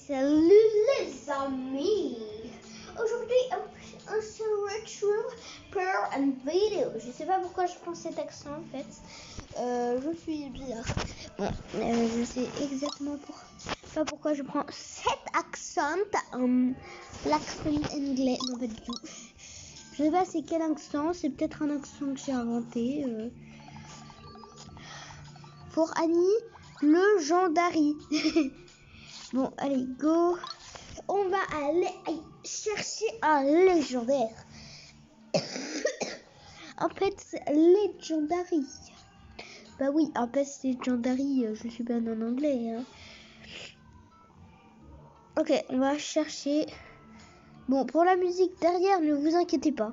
Salut les amis. Aujourd'hui, un spiritual prayer and video. Je sais pas pourquoi je prends cet accent en fait. Je suis bizarre. Bon, je sais exactement pas pourquoi je prends cet accent. L'accent anglais, non pas du tout. Je sais pas c'est quel accent. C'est peut-être un accent que j'ai inventé. Pour Annie, le gendari. Bon, allez, go. On va aller chercher un légendaire. En fait, c'est Legendary. Bah oui, en fait, c'est Legendary. Je suis bien en anglais. Hein. Ok, on va chercher. Bon, pour la musique derrière, ne vous inquiétez pas.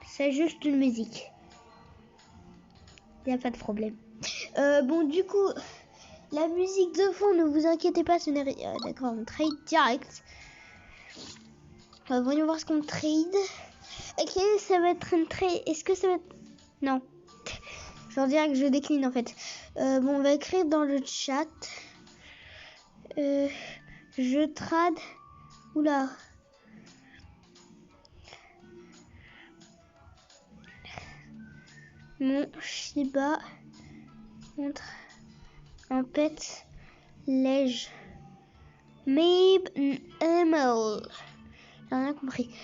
C'est juste une musique. Il n'y a pas de problème. Bon, du coup, la musique de fond, ne vous inquiétez pas, ce n'est rien. D'accord, on trade direct. Voyons voir ce qu'on trade. Ok, ça va être un trade. Est-ce que ça va être... Non. Je leur dirais que je décline en fait. Bon, on va écrire dans le chat. Je trade. Oula. Mon Shiba contre un pet lège. Maybe animal. J'ai rien compris.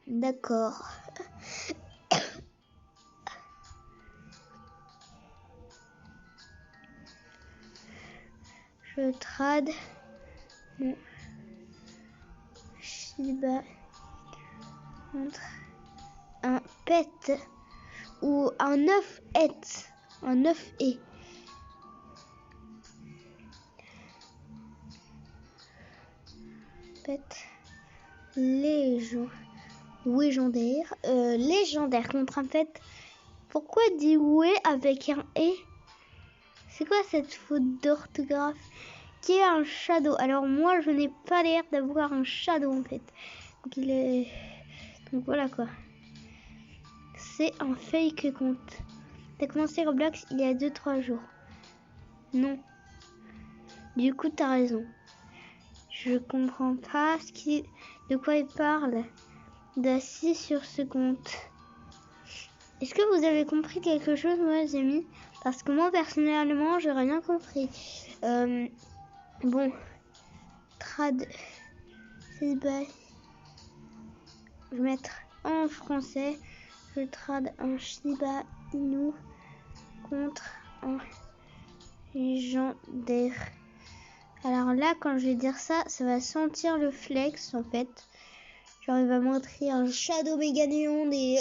D'accord. Je trade mon Shiba contre un pet ou un œuf et. Un œuf et. Pet légendaire. Légendaire contre un pet. Pourquoi dire ouais avec un et? C'est quoi cette faute d'orthographe? Qui est un shadow? Alors moi je n'ai pas l'air d'avoir un shadow en fait. Donc il est... Donc voilà quoi. C'est un fake compte. T'as commencé Roblox il y a 2-3 jours. Non. Du coup t'as raison. Je comprends pas de quoi il parle. D'assis sur ce compte. Est-ce que vous avez compris quelque chose, moi les amis? Parce que moi personnellement j'ai rien compris. Bon, trad, c'est bas. Je vais mettre en français. Je trad un Shiba Inu contre un légendaire. Alors là, quand je vais dire ça, ça va sentir le flex en fait. Genre il va montrer un Shadow méga néon, des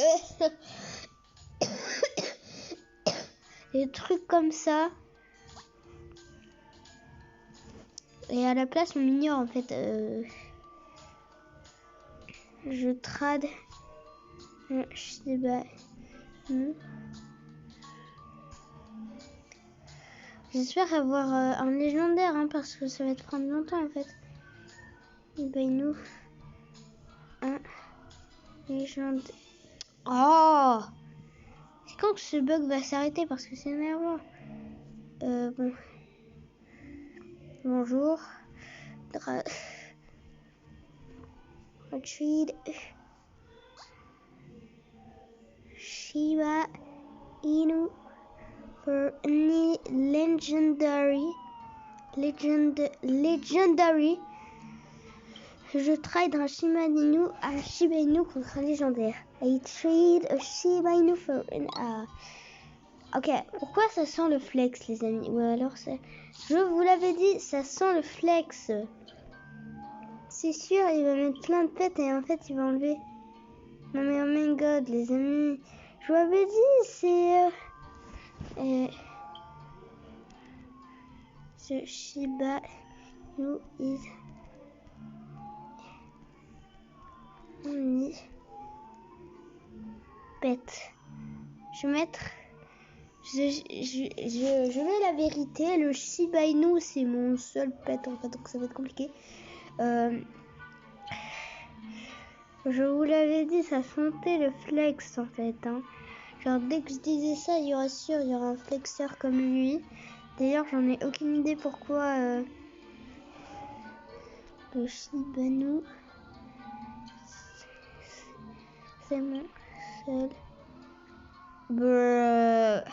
des trucs comme ça. Et à la place, on ignore en fait. Je trade un Shiba Inu. J'espère avoir un légendaire hein, parce que ça va te prendre longtemps en fait. Shiba Inu. Un légendaire. Oh! C'est quand que ce bug va s'arrêter parce que c'est énervant. Bon. Bonjour. Trade Shiba Inu for any legendary. Je trade un Shiba Inu contre un légendaire. I trade a Shiba Inu for an... Ok, pourquoi ça sent le flex les amis? Ou alors ça... Je vous l'avais dit, ça sent le flex. C'est sûr, il va mettre plein de pets et en fait il va enlever. Non mais oh my god les amis. Je vous l'avais dit, c'est... ce Shiba Inu is... only pet. Je vais mettre... Je mets la vérité, le Shiba Inu c'est mon seul pet en fait, donc ça va être compliqué. Je vous l'avais dit, ça sentait le flex en fait. Hein. Genre dès que je disais ça, il y aura un flexeur comme lui. D'ailleurs, j'en ai aucune idée pourquoi le Shiba Inu, c'est mon seul. Brrr.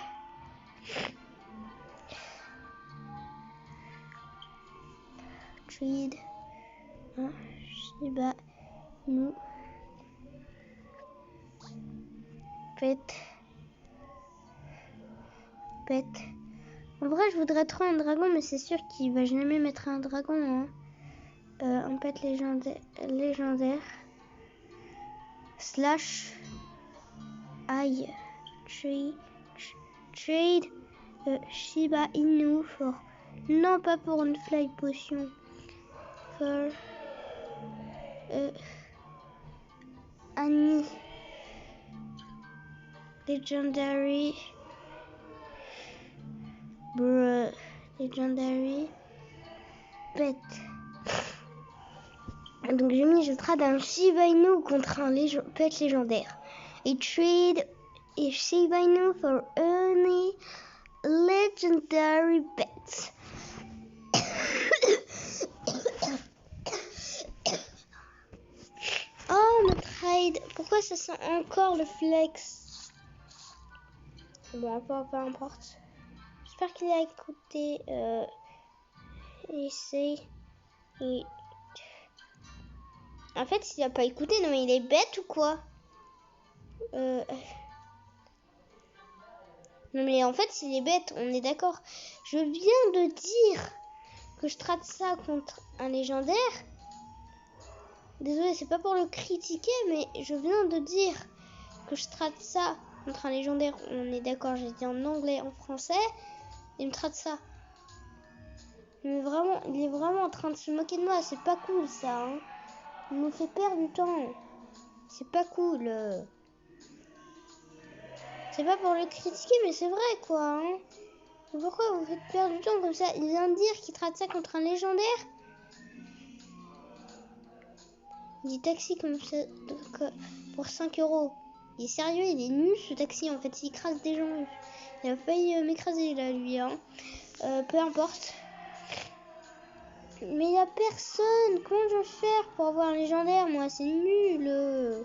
Trade un Shiba Inu. Pet. En vrai, je voudrais trop un dragon, mais c'est sûr qu'il va jamais mettre un dragon. Hein. Un pet légendaire. Slash. Aïe. Trade Shiba Inu for. Non, pas pour une fly potion. For. Annie. Legendary. Bruh. Legendary. Pet. Donc j'ai mis, je trade un Shiba Inu contre un pet légendaire. Et trade a Shiba Inu for any legendary pets. Oh, mon trade. Pourquoi ça sent encore le flex? Bon, peu importe. J'espère qu'il a écouté. Essaye. En fait, s'il n'a pas écouté, non mais il est bête ou quoi? Non mais en fait, s'il est bête, on est d'accord. Je viens de dire que je trade ça contre un légendaire. Désolé, c'est pas pour le critiquer, mais je viens de dire que je trade ça contre un légendaire. On est d'accord, j'ai dit en anglais, en français. Il me trade ça. Mais vraiment, il est vraiment en train de se moquer de moi. C'est pas cool ça. Hein. Il me fait perdre du temps. C'est pas cool. C'est pas pour le critiquer, mais c'est vrai quoi. Hein. Pourquoi vous faites perdre du temps comme ça? Il vient de dire qu'il trade ça contre un légendaire. Il dit taxi comme ça pour 5 €. Il est sérieux, il est nul ce taxi en fait. Il écrase des gens. Il a failli m'écraser là lui. Hein. Peu importe. Mais il n'y a personne. Comment je vais faire pour avoir un légendaire? Moi, c'est nul.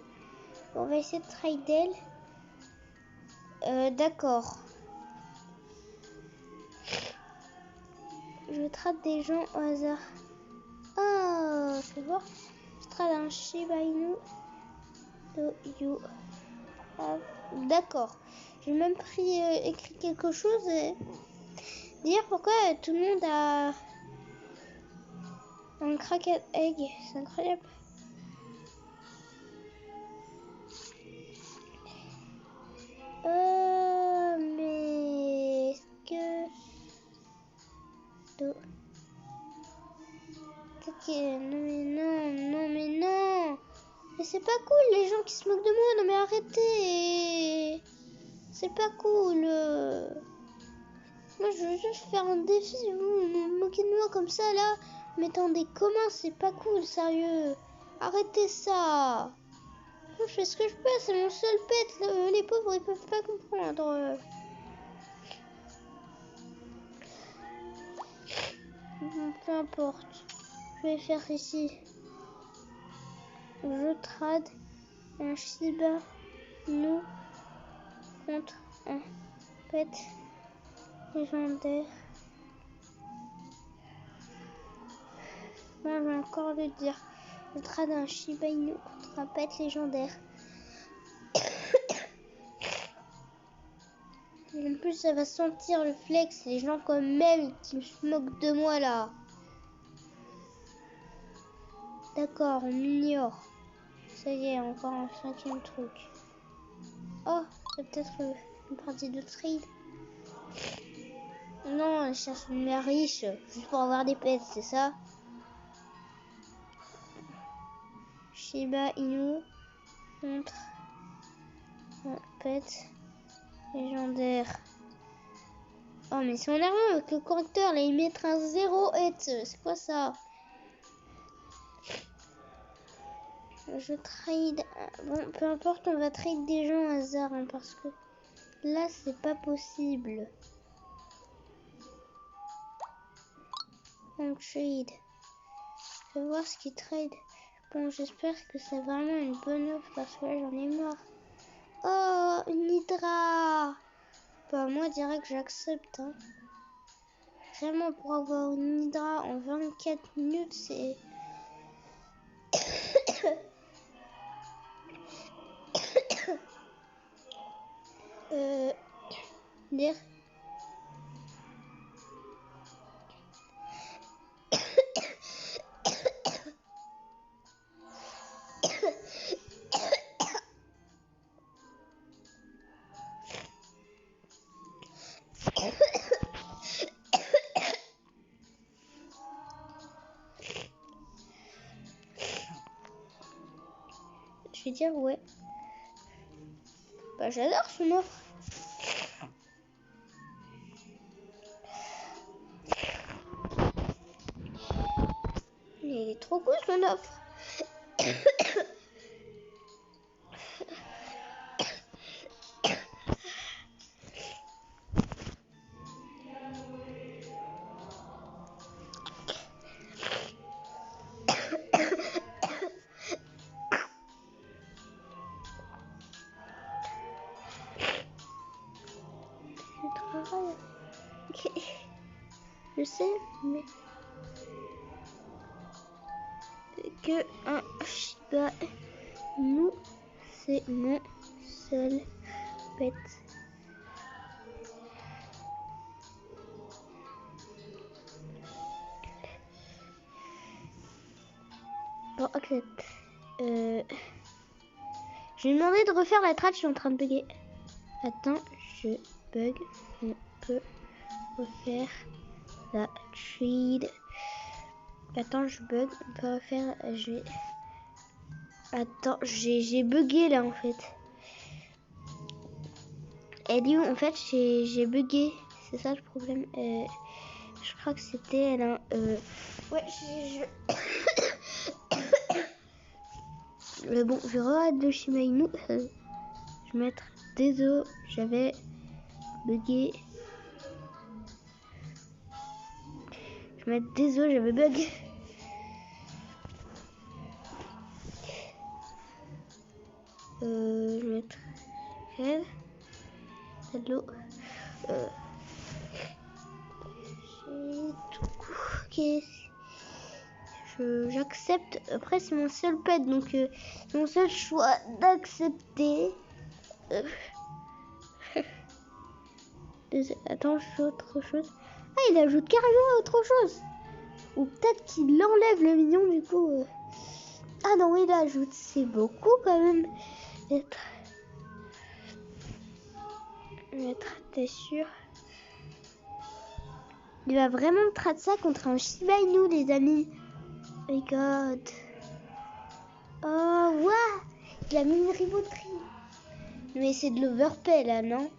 On va essayer de trade elle. D'accord. Je trade des gens au hasard. Ah, fais voir. Je trade un Shiba Inu. You have... D'accord. J'ai même écrit quelque chose. Dire pourquoi tout le monde a un cracked egg. C'est incroyable. Mais est-ce que... Non mais non. Mais c'est pas cool les gens qui se moquent de moi. Non mais arrêtez. C'est pas cool. Moi je veux juste faire un défi. Vous vous moquez de moi comme ça là. Mettant des communs, c'est pas cool, sérieux. Arrêtez ça. Moi, je fais ce que je peux, c'est mon seul pet. Les pauvres ils peuvent pas comprendre. Peu importe. Je vais faire ici. Je trade un Shiba Inu contre un pet légendaire. Moi, je vais encore le dire. Je trade un Shiba Inu contre un pet légendaire. En plus, ça va sentir le flex. Les gens comme même qui se moquent de moi là. D'accord, on ignore. Ça y est, encore un 5e truc. Oh, c'est peut-être une partie de trade. Non, elle cherche une mère riche, juste pour avoir des pets, c'est ça? Shiba Inu contre un pet légendaire. Oh, mais c'est énervant avec le correcteur, là, il mettra un 0 et c'est quoi ça? Je trade. Bon, peu importe, on va trade des gens au hasard, hein, parce que là, c'est pas possible. On trade. Je vais voir ce qu'il trade. Bon, j'espère que c'est vraiment une bonne offre parce que là, j'en ai marre. Oh, une hydra. Bah, moi, direct, j'accepte. Hein. Vraiment, pour avoir une hydra en 24 minutes, c'est... Lire. Je vais dire ouais. Bah, j'adore son offre. Mais il est trop cool son offre. Je travaille. Ok. Je sais, mais que un Shiba Inu, c'est mon seul pet. Bon, accepte. Je lui ai demandé de refaire la trad, je suis en train de bugger. Attends, je bug. On peut refaire la trade. Attends, je bug. On peut refaire. Attends, j'ai bugué là en fait. Elle dit où en fait j'ai bugué. C'est ça le problème. Je crois que c'était elle. Hein. Ouais, bon, je regarde le Shiba Inu. Je vais mettre désolé, j'avais bugué. Je vais mettre désolé, j'avais bugué. Je vais mettre elle. Hello. J'ai tout. Ok. J'accepte. Après, c'est mon seul pet, donc c'est mon seul choix d'accepter. Attends, je fais autre chose. Ah, il ajoute carrément autre chose. Ou peut-être qu'il enlève le mignon du coup. Ah non, il ajoute. C'est beaucoup quand même. T'es sûr? Il va vraiment me traiter ça contre un Shiba Inu, les amis. Oh my god. Oh, ouais. Il a mis une riboterie. Mais c'est de l'overpay là, non?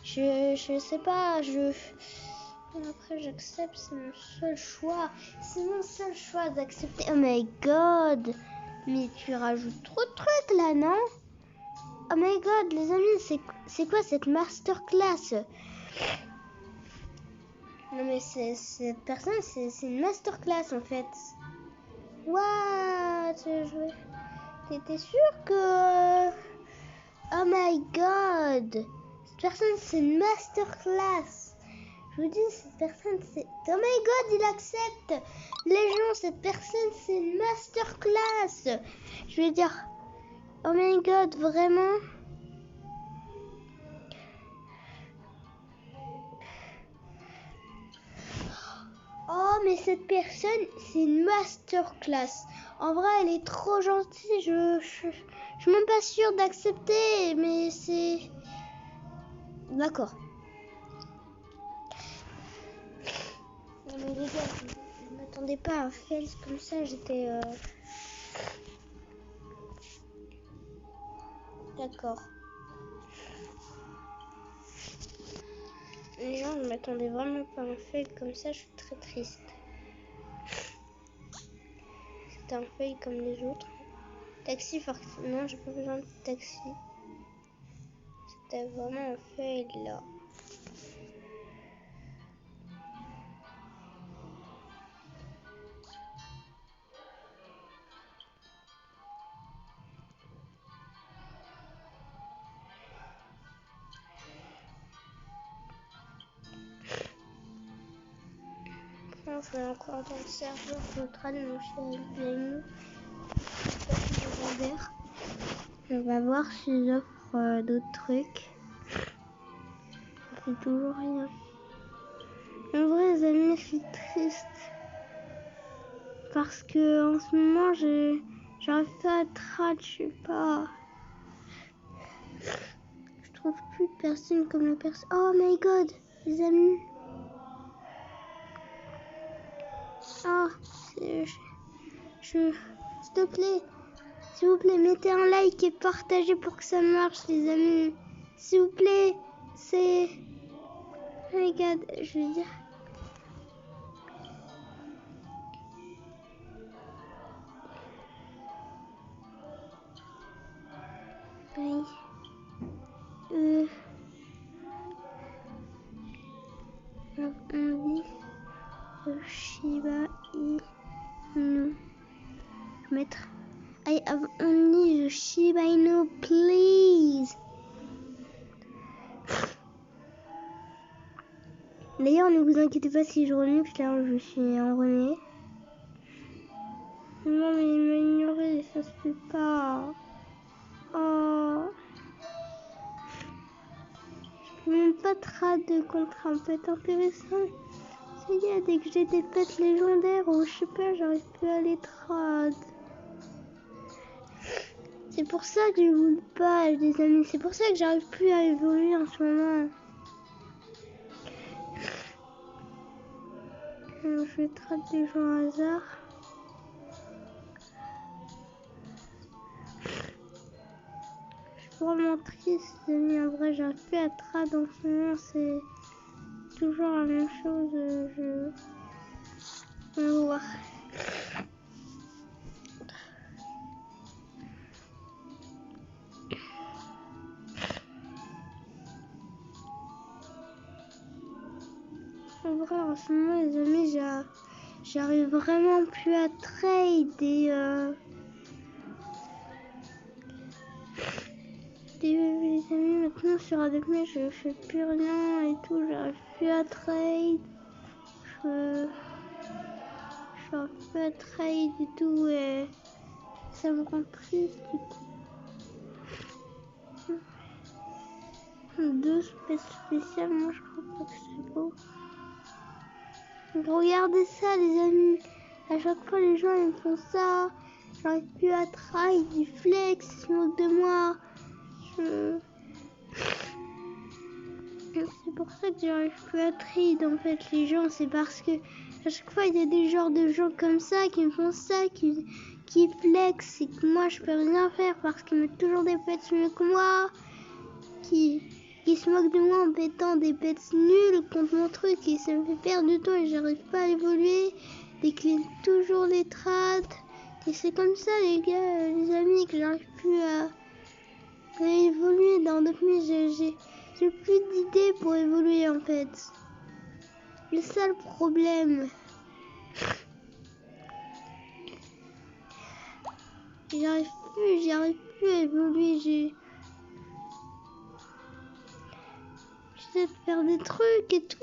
Je sais pas, Après j'accepte, c'est mon seul choix. C'est mon seul choix d'accepter. Oh my god. Mais tu rajoutes trop de trucs là, non? Oh my god, les amis, c'est quoi cette masterclass? Non mais cette personne, c'est une masterclass en fait. What? T'étais sûr que... Oh my god. Cette personne, c'est une masterclass. Je vous dis, cette personne, c'est... Oh my god, il accepte. Les gens, cette personne, c'est une masterclass. Je vais dire... Oh my god, vraiment? Oh, mais cette personne, c'est une masterclass. En vrai, elle est trop gentille. Je suis même pas sûre d'accepter, mais c'est... D'accord. Non, mais les gars, je m'attendais pas à un fail comme ça. J'étais... D'accord. Les gens, je m'attendais vraiment pas à un fail comme ça. Je suis très triste. C'était un fail comme les autres. Taxi, forcément. Non, j'ai pas besoin de taxi. C'était vraiment un fail là. je vais encore dans le serveur neutral, mon cher Game. On va voir s'ils offrent d'autres trucs. Ça fait toujours rien. En vrai, les amis, je suis triste. Parce que en ce moment, j'arrive pas à trad, je sais pas. Je trouve plus de personnes comme la personne. Oh my god, les amis. Ah, s'il te plaît, s'il vous plaît, mettez un like et partagez pour que ça marche, les amis. S'il vous plaît, c'est... Oh my god, je veux dire... Oui. On dit Shiba Inu. Mettre. I have only the Shiba Inu, please. D'ailleurs, ne vous inquiétez pas si je remue, car je suis en rené. Non, mais il m'a ignoré, ça se fait pas. Oh. Je peux même pas trad contre un pet intéressant. Ça y est, dès que j'ai des pets légendaires ou je sais pas, j'arrive plus à les trad. C'est pour ça que je vous parle, les amis. C'est pour ça que j'arrive plus à évoluer en ce moment. Je vais trad des gens au hasard. Je suis vraiment triste, les amis. En vrai, j'arrive plus à trad en ce moment. C'est toujours la même chose. On va voir. En vrai, en ce moment, les amis, j'arrive vraiment plus à trade les amis, maintenant sur ADP, je fais plus rien et tout, j'arrive plus à trade. J'arrive plus à trade et tout, et ça me rend triste du coup. 2 spéciales, moi je crois pas que c'est beau. Regardez ça, les amis. À chaque fois, les gens ils font ça. J'arrive plus à trade, ils flex, ils se moquent de moi. C'est pour ça que j'arrive plus à trade en fait les gens, c'est parce que à chaque fois il y a des genres de gens comme ça qui me font ça, qui flex et que moi je peux rien faire parce qu'ils mettent toujours des pets mieux que moi, qui se moquent de moi en pétant des pets nuls contre mon truc et ça me fait perdre du temps et j'arrive pas à évoluer, décline toujours les trades et c'est comme ça les gars, les amis, que j'arrive plus à évoluer dans depuis j'ai plus d'idées pour évoluer en fait. C'est ça le problème. J'arrive plus à évoluer. J'essaie de faire des trucs et tout.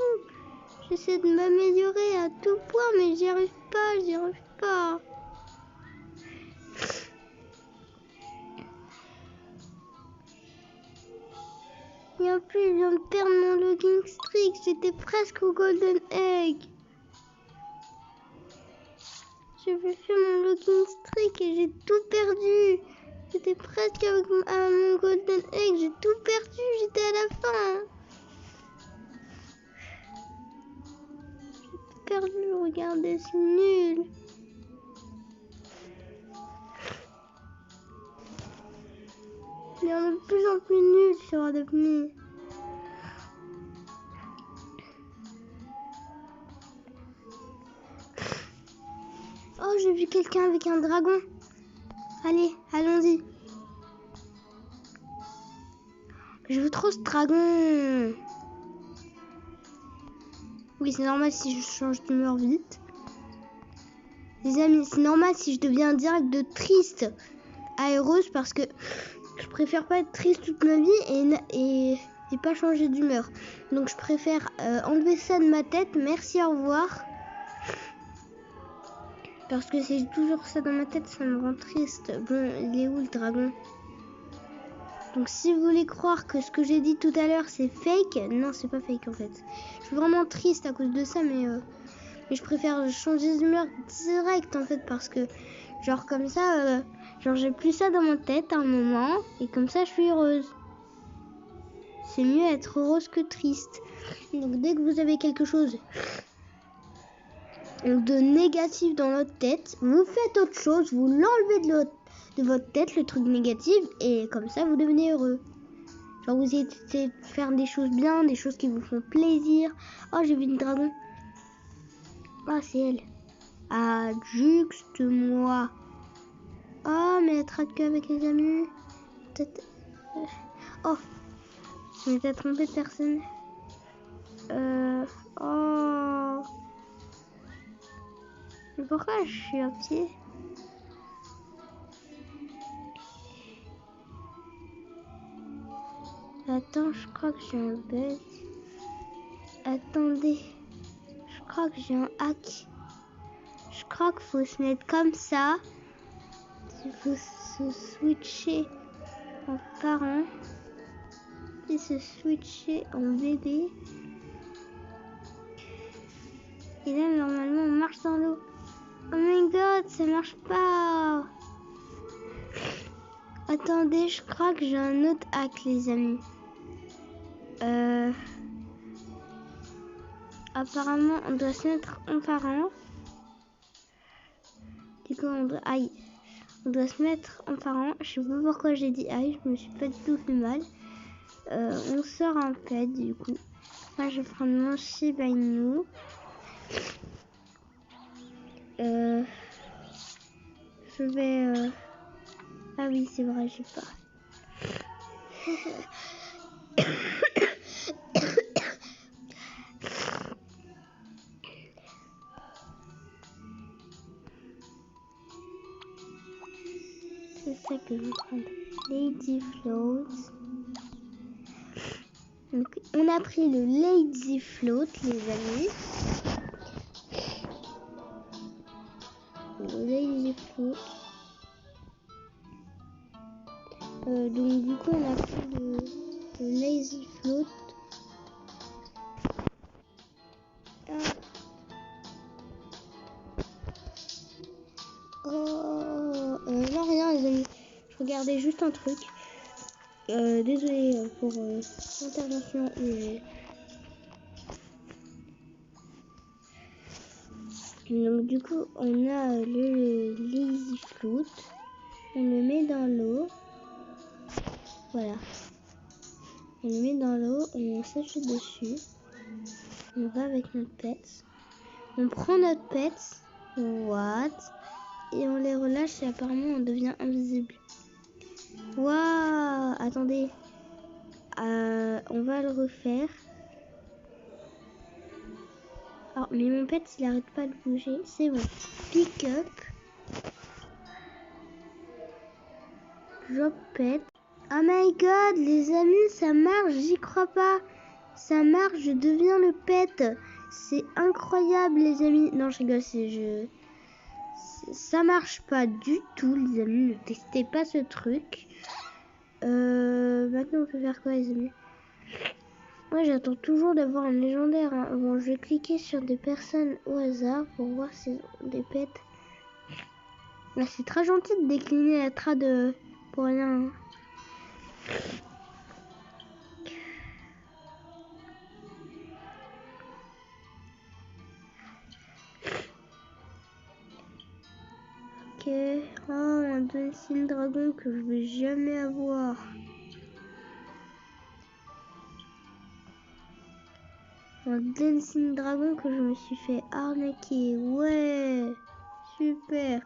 J'essaie de m'améliorer à tout point, mais j'y arrive pas. Et en plus, je viens de perdre mon login streak. J'étais presque au golden egg. J'ai fait mon login streak et j'ai tout perdu. J'étais presque avec mon golden egg. J'ai tout perdu. J'étais à la fin. J'ai tout perdu. Regardez, c'est nul. Il y en a de plus en plus nul sur Adopt.me. Oh, j'ai vu quelqu'un avec un dragon. Allez, allons-y. Je veux trop ce dragon. Oui, c'est normal si je change d'humeur vite. Les amis, c'est normal si je deviens direct de triste à heureuse parce que je préfère pas être triste toute ma vie et pas changer d'humeur. Donc je préfère enlever ça de ma tête. Merci, au revoir. Parce que c'est toujours ça dans ma tête, ça me rend triste. Bon, il est où le dragon? Donc si vous voulez croire que ce que j'ai dit tout à l'heure c'est fake, non c'est pas fake en fait. Je suis vraiment triste à cause de ça, mais je préfère changer d'humeur direct en fait parce que genre comme ça, genre j'ai plus ça dans ma tête à un moment et comme ça je suis heureuse. C'est mieux être heureuse que triste. Donc dès que vous avez quelque chose de négatif dans votre tête, vous faites autre chose, vous l'enlevez de votre tête, le truc négatif, et comme ça vous devenez heureux. Genre vous essayez de faire des choses bien, des choses qui vous font plaisir. Oh, j'ai vu une dragon. Ah, c'est elle. Ah, juste moi. Oh, mais elle traque que avec les amis. Peut-être... Oh, je m'étais trompée de personne. Oh. Mais pourquoi je suis à pied? Attends, je crois que j'ai un bug. Attendez. Je crois que j'ai un hack. Je crois qu'il faut se mettre comme ça. Il faut se switcher en parent. Puis se switcher en bébé. Et là, normalement, on marche dans l'eau. Oh my god, ça marche pas. Attendez, je crois que j'ai un autre hack, les amis. Apparemment, on doit se mettre en parent. Du coup, on doit se mettre en parent. Je sais pas pourquoi j'ai dit aïe, je me suis pas du tout fait mal. On sort un pet, du coup. Moi, je vais prendre mon Shiba Inu. Je vais... Ah oui, c'est vrai, j'ai pas. C'est ça que je vais prendre. Lady Float. Donc, on a pris le Lady Float, les amis. Le Lady Float. Donc, du coup, on a pris le Lazy Float. Non, rien, les amis. Je regardais juste un truc. Désolée pour l'intervention. Donc du coup, on a le Lazy Float. On le met dans l'eau. Voilà. On le met dans l'eau, on s'achète dessus. On va avec notre pet. On prend notre pet. What? Et on les relâche et apparemment on devient invisible. Waouh! Attendez. On va le refaire. Alors, mais mon pet il arrête pas de bouger. C'est bon. Pick up. Drop pet. Oh my god, les amis, ça marche. J'y crois pas. Ça marche, je deviens le pet. C'est incroyable, les amis. Non, je rigole, ça marche pas du tout, les amis. Ne testez pas ce truc. Maintenant, on peut faire quoi, les amis? Moi, j'attends toujours d'avoir un légendaire. Hein. Bon, je vais cliquer sur des personnes au hasard pour voir si ont des pets. Là, c'est très gentil de décliner la trad pour rien. Hein. Ok. Oh, un Dancing Dragon que je vais jamais avoir. Un Dancing Dragon que je me suis fait arnaquer. Ouais. Super.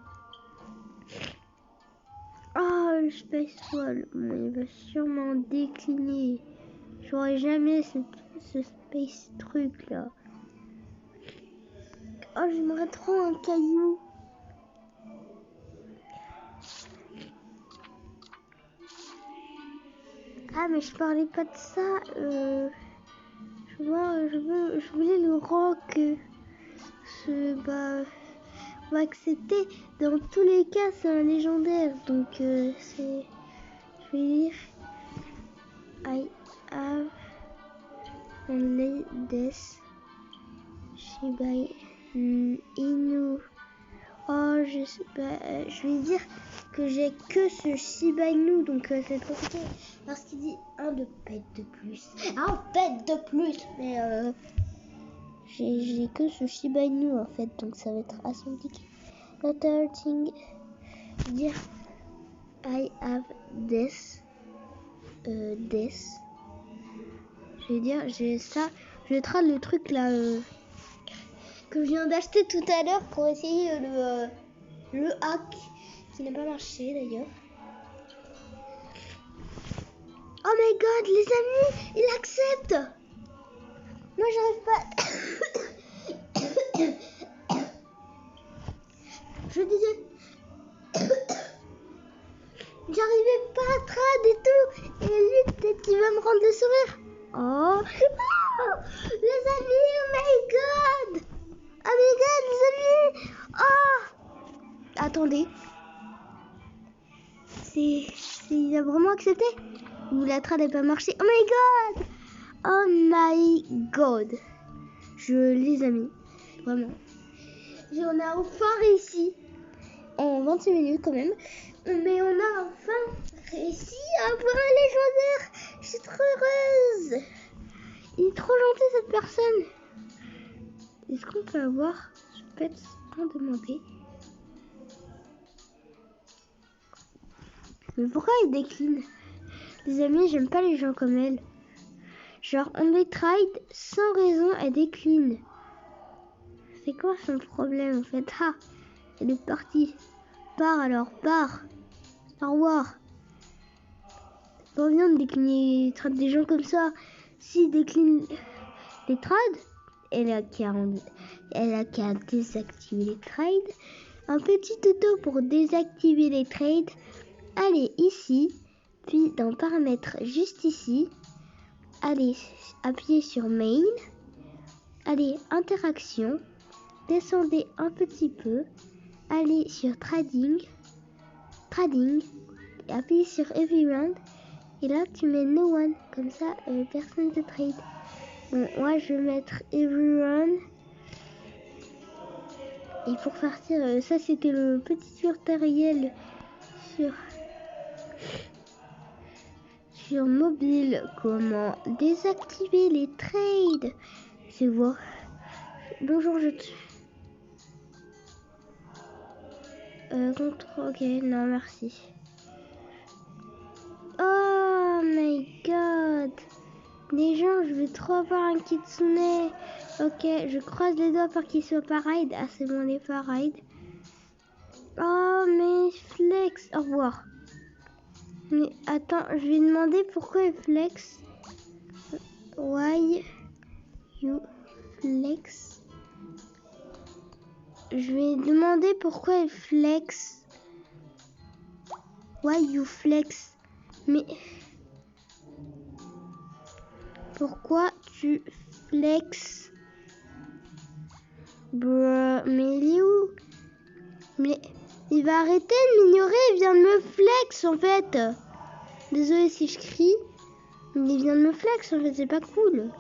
Oh, le Space Wall. Il va sûrement décliner. J'aurais jamais ce Space truc là. Oh, j'aimerais trop un caillou. Ah, mais je parlais pas de ça. Je voulais le rock. on va accepter. Dans tous les cas, c'est un légendaire. Donc, c'est... Je vais dire... I have only this Shiba Inu. Oh, je vais dire que j'ai que ce Shiba Inu, donc c'est trop compliqué. Parce qu'il dit un de pet de plus. Un pet de plus. Mais j'ai que ce Shiba Inu en fait, donc ça va être assez compliqué. Another thing, dire I have this. This. Je vais dire j'ai ça. Je vais traduire le truc là que je viens d'acheter tout à l'heure pour essayer le hack qui n'a pas marché d'ailleurs. Oh my god, les amis, il accepte. Moi j'arrive pas. Je disais j'arrivais pas à trad et tout, et lui peut-être qu'il va me rendre le sourire. Oh les amis, oh my god. Oh my god, les amis. Oh attendez, il a vraiment accepté ou la trad n'a pas marché? Oh my god. Oh my god. Les amis, vraiment, on a enfin réussi en 26 minutes quand même, mais on a enfin réussi à avoir un légendaire. Je suis trop heureuse. Il est trop gentil cette personne. Est-ce qu'on peut avoir ce pet sans demander? Mais pourquoi il décline? Les amis, j'aime pas les gens comme elle. Genre, on les trade sans raison, elle décline. C'est quoi son problème en fait? Ah, elle est partie. Pars alors, pars. Au revoir. C'est pas bien de décliner des gens comme ça. S'il décline les trades, elle a qu'à désactiver les trades. Un petit tuto pour désactiver les trades. Allez ici, puis dans paramètres juste ici. Allez, appuyez sur main. Allez, interaction. Descendez un petit peu. Allez sur trading. Et appuyez sur everyone. Et là, tu mets no one. Comme ça, personne ne trade. Bon, moi, je vais mettre everyone. Et pour partir, ça, c'était le petit tutoriel sur mobile. Comment désactiver les trades. C'est bon. Bonjour, ok, non, merci. Oh my god. Les gens, je vais trop avoir un kitsune. Ok, je croise les doigts pour qu'il soit pas raid. Ah, c'est bon, il est pas raid. Oh, mais flex. Au revoir. Mais attends, je vais demander pourquoi il flex. Why you flex? Je vais demander pourquoi il flex. Why you flex? Mais pourquoi tu flex? Bruh, mais il est où? Mais il va arrêter de m'ignorer, il vient de me flex en fait. Désolée si je crie, mais il vient de me flex en fait, c'est pas cool.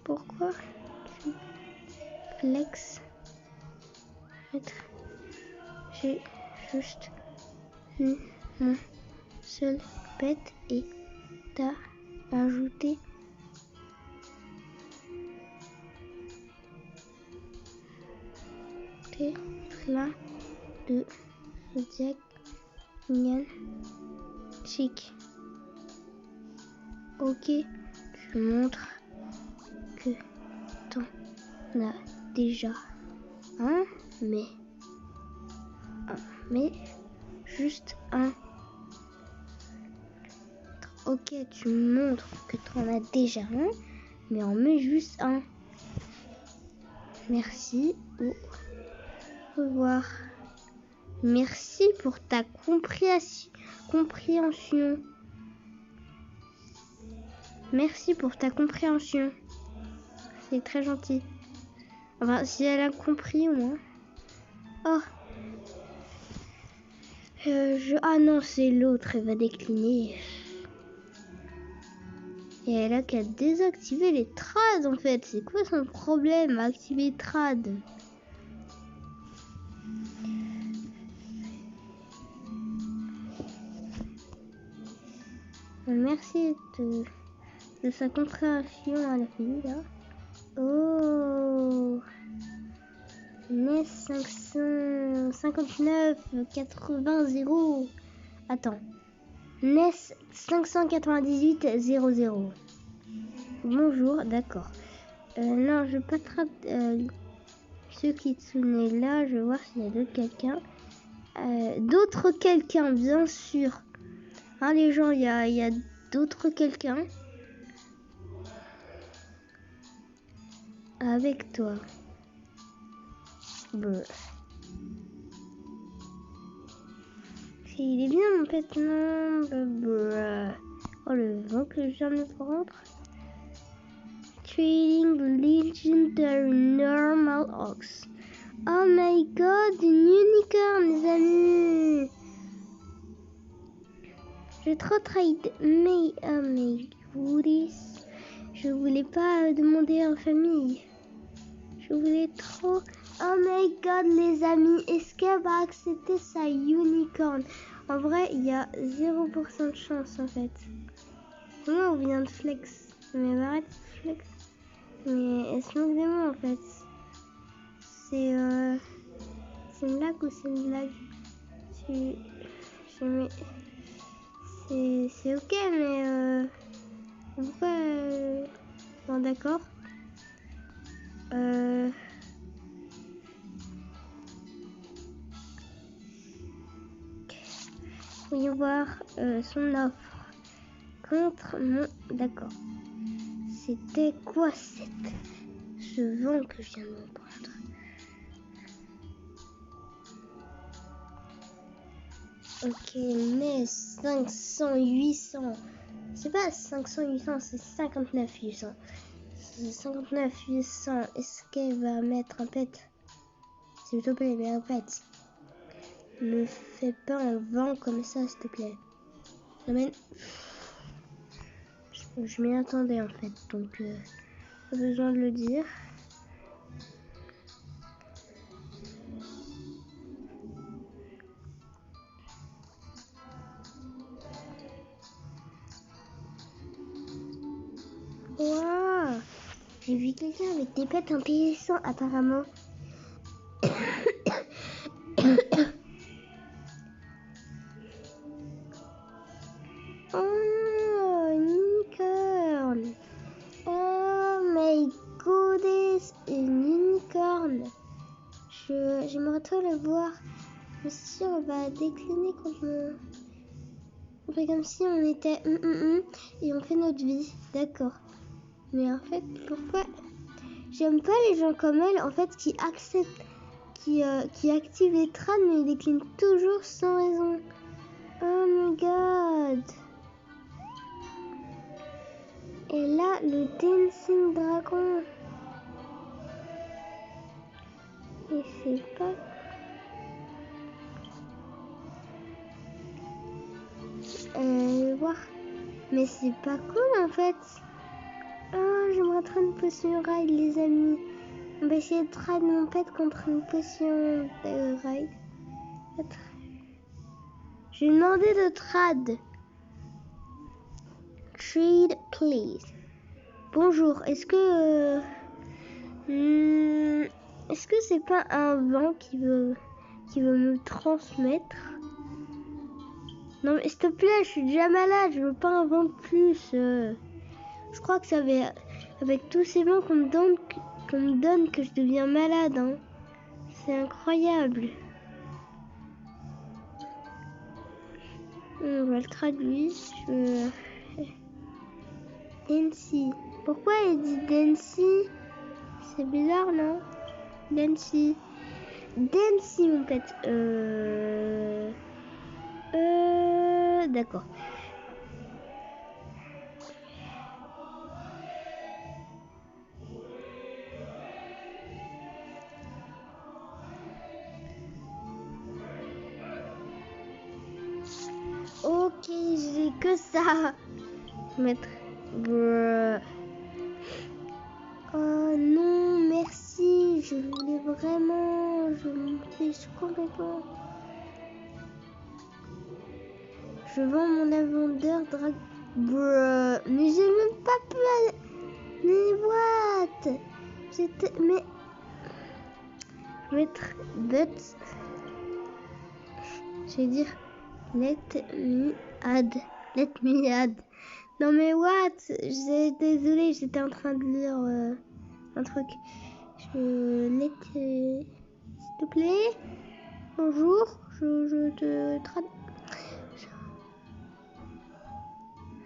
Pourquoi tu flex? J'ai juste eu mon seul pet et t'as ajouté plein de diagnostics. Ok, je montre que t'en as déjà un, mais juste un. Ok, tu montres que t'en as déjà un, mais on met juste un. Merci, au revoir. Merci pour ta compréhension. Merci pour ta compréhension. C'est très gentil. Enfin, si elle a compris au moins. Oh. Ah non, c'est l'autre, elle va décliner. Et elle a qu'à désactiver les trades en fait. C'est quoi son problème à activer les trades? Merci de sa compréhension à la fille là. Oh, NES 559 80 0. Attends. NES 598 00. Bonjour, d'accord. Non, je pas ce kitsune là. Je vais voir s'il y a d'autres quelqu'un. D'autres quelqu'un, bien sûr. Hein, les gens, il y a d'autres quelqu'un. Avec toi. Brr. Il est bien mon pet, non? Brr. Oh, le vent que je viens de prendre. Trading Legendary Normal Ox. Oh my god, une unicorn, les amis. J'ai trop trade. Mais, oh my goodies. Je voulais pas demander en famille. Je voulais trop. Oh my god, les amis, est-ce qu'elle va accepter sa unicorn? En vrai, il y a 0% de chance en fait. Comment on vient de flex? Mais arrête de flex. Mais elle se moque de moi en fait. C'est une blague ou c'est une blague? C'est ok, mais pourquoi bon, d'accord. Voyons voir son offre contre mon... D'accord. C'était quoi ce vent que je viens de me prendre? Ok, mais 500, 800. C'est pas 500, 800, c'est 59, 800. C'est 59, 800. Est-ce qu'elle va mettre un pet? S'il te plaît, mais un pet. Ne fais pas un vent comme ça, s'il te plaît. Amène. Je m'y attendais en fait, donc pas besoin de le dire. Wow, j'ai vu quelqu'un avec des pets intéressants apparemment. Oh, une unicorn. Oh my goodness, une unicorn. J'aimerais trop la voir. Mais c'est sûr, on va décliner quand on fait comme si on était et on fait notre vie. D'accord. Mais en fait, pourquoi j'aime pas les gens comme elle, en fait, qui acceptent, qui activent les trades, mais ils déclinent toujours sans raison. Oh my god. Et là, le Dancing Dragon. Et c'est pas... voir. Mais c'est pas cool en fait. Oh, j'aimerais trop une potion raid, les amis. On va essayer de trade mon pet contre une potion raid. J'ai demandé de trade. Trade, please. Bonjour, est-ce que c'est pas un vent qui veut me transmettre? Non mais s'il te plaît, je suis déjà malade, je veux pas un vent de plus. Je crois que ça avec tous ces vents qu'on me donne que je deviens malade. Hein. C'est incroyable. On va le traduire. Dancy. Pourquoi elle dit Dancy? C'est bizarre, non? Dancy. Dancy, mon pet. D'accord. que ça. Mettre. Oh non, merci. Je voulais vraiment. Je m'en fiche complètement. Je vends mon invendeur drag. Mais j'ai même pas pu. Mais what? J'étais. Mais. Mettre. But. Je vais dire. Let me add. Let me add. Non mais what? Désolée, j'étais en train de lire un truc. S'il te plaît. Bonjour. Je te traduis.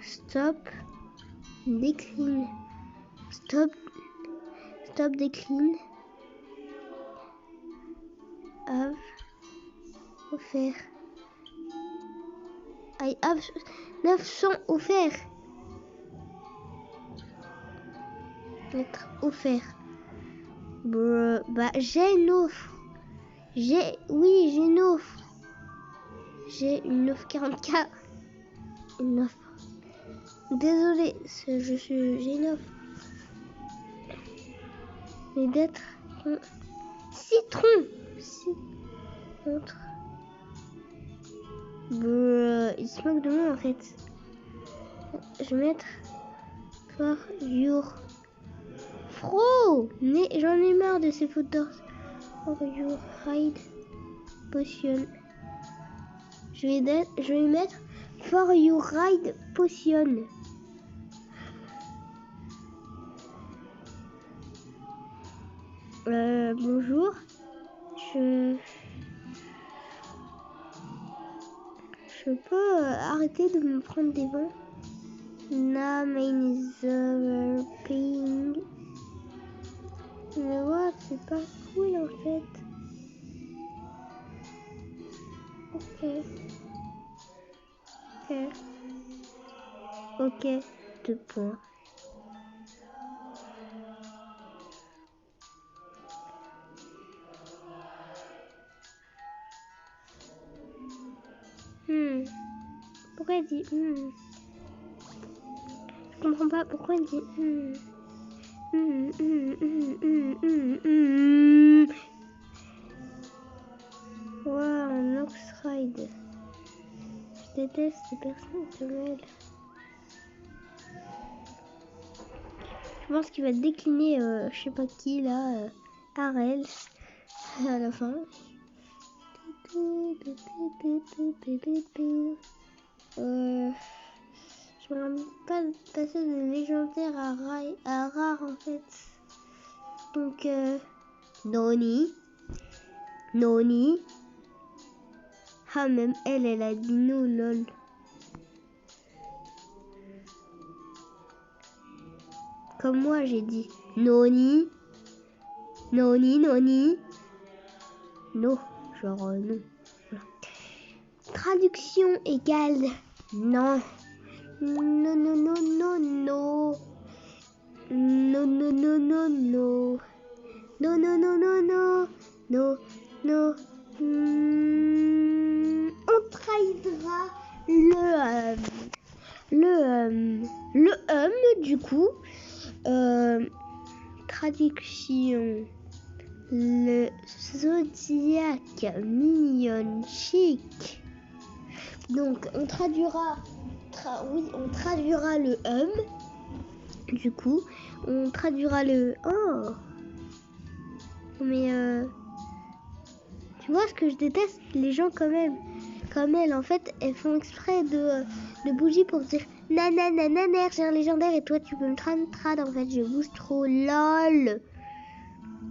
Stop. Décline. Stop. Décline. Have offert. I have 900 offerts. Être offert. Bah j'ai une offre. J'ai une offre. J'ai une offre 40K. Une offre. Désolée, j'ai une offre. Mais d'être citron. Contre. Il se moque de moi en fait. Je vais mettre for your fro. J'en ai marre de ces photos. For your ride potion. Je vais mettre for your ride potion. Bonjour. Je peux arrêter de me prendre des vents. Name is paying. Mais what, c'est pas cool en fait. Ok, 2 points. Pourquoi elle dit Je comprends pas pourquoi elle dit Wow, un Oxride. Je déteste ces personnes qui se mêlent. Je pense qu'il va décliner je sais pas qui là, Arel à la fin. Je me rappelle pas de passer de légendaire à rare en fait. Donc Noni. Ah même elle a dit non lol. Comme moi j'ai dit Noni. No, genre non. Voilà. Traduction égale non. Non. On trahira le du coup. Traduction. Le zodiaque mignon chic. Donc on traduira le du coup on traduira le mais tu vois ce que je déteste, les gens quand même comme elle en fait, elles font exprès de bouger pour dire nanana j'ai un légendaire et toi tu peux me trad en fait je bouge trop lol.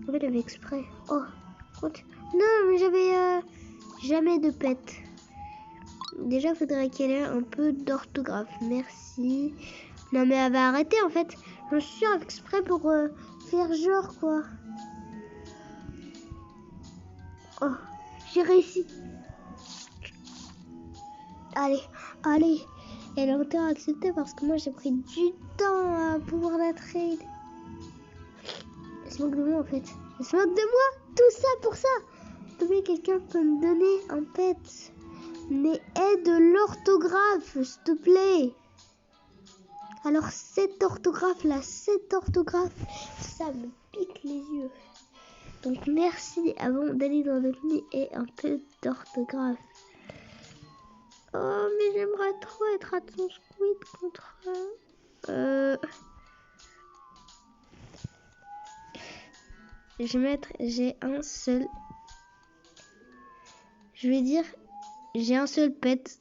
En fait, elle avait exprès. Oh, non, mais j'avais jamais de pet. Déjà, faudrait qu'elle ait un peu d'orthographe. Merci. Non, mais elle va arrêter en fait. Je suis sûre exprès pour faire genre quoi. Oh, j'ai réussi. Allez. Elle a encore accepté parce que moi j'ai pris du temps à pouvoir la trade. Elle se moque de moi en fait. Elle se moque de moi. Tout ça pour ça. S'il te plaît, quelqu'un peut me donner un pet. Mais aide l'orthographe, s'il te plaît. Alors cette orthographe-là, ça me pique les yeux. Donc merci avant d'aller dans notre lit et un peu d'orthographe. Oh mais j'aimerais trop être à ton squid contre... Je vais mettre j'ai un seul... Je vais dire j'ai un seul pet.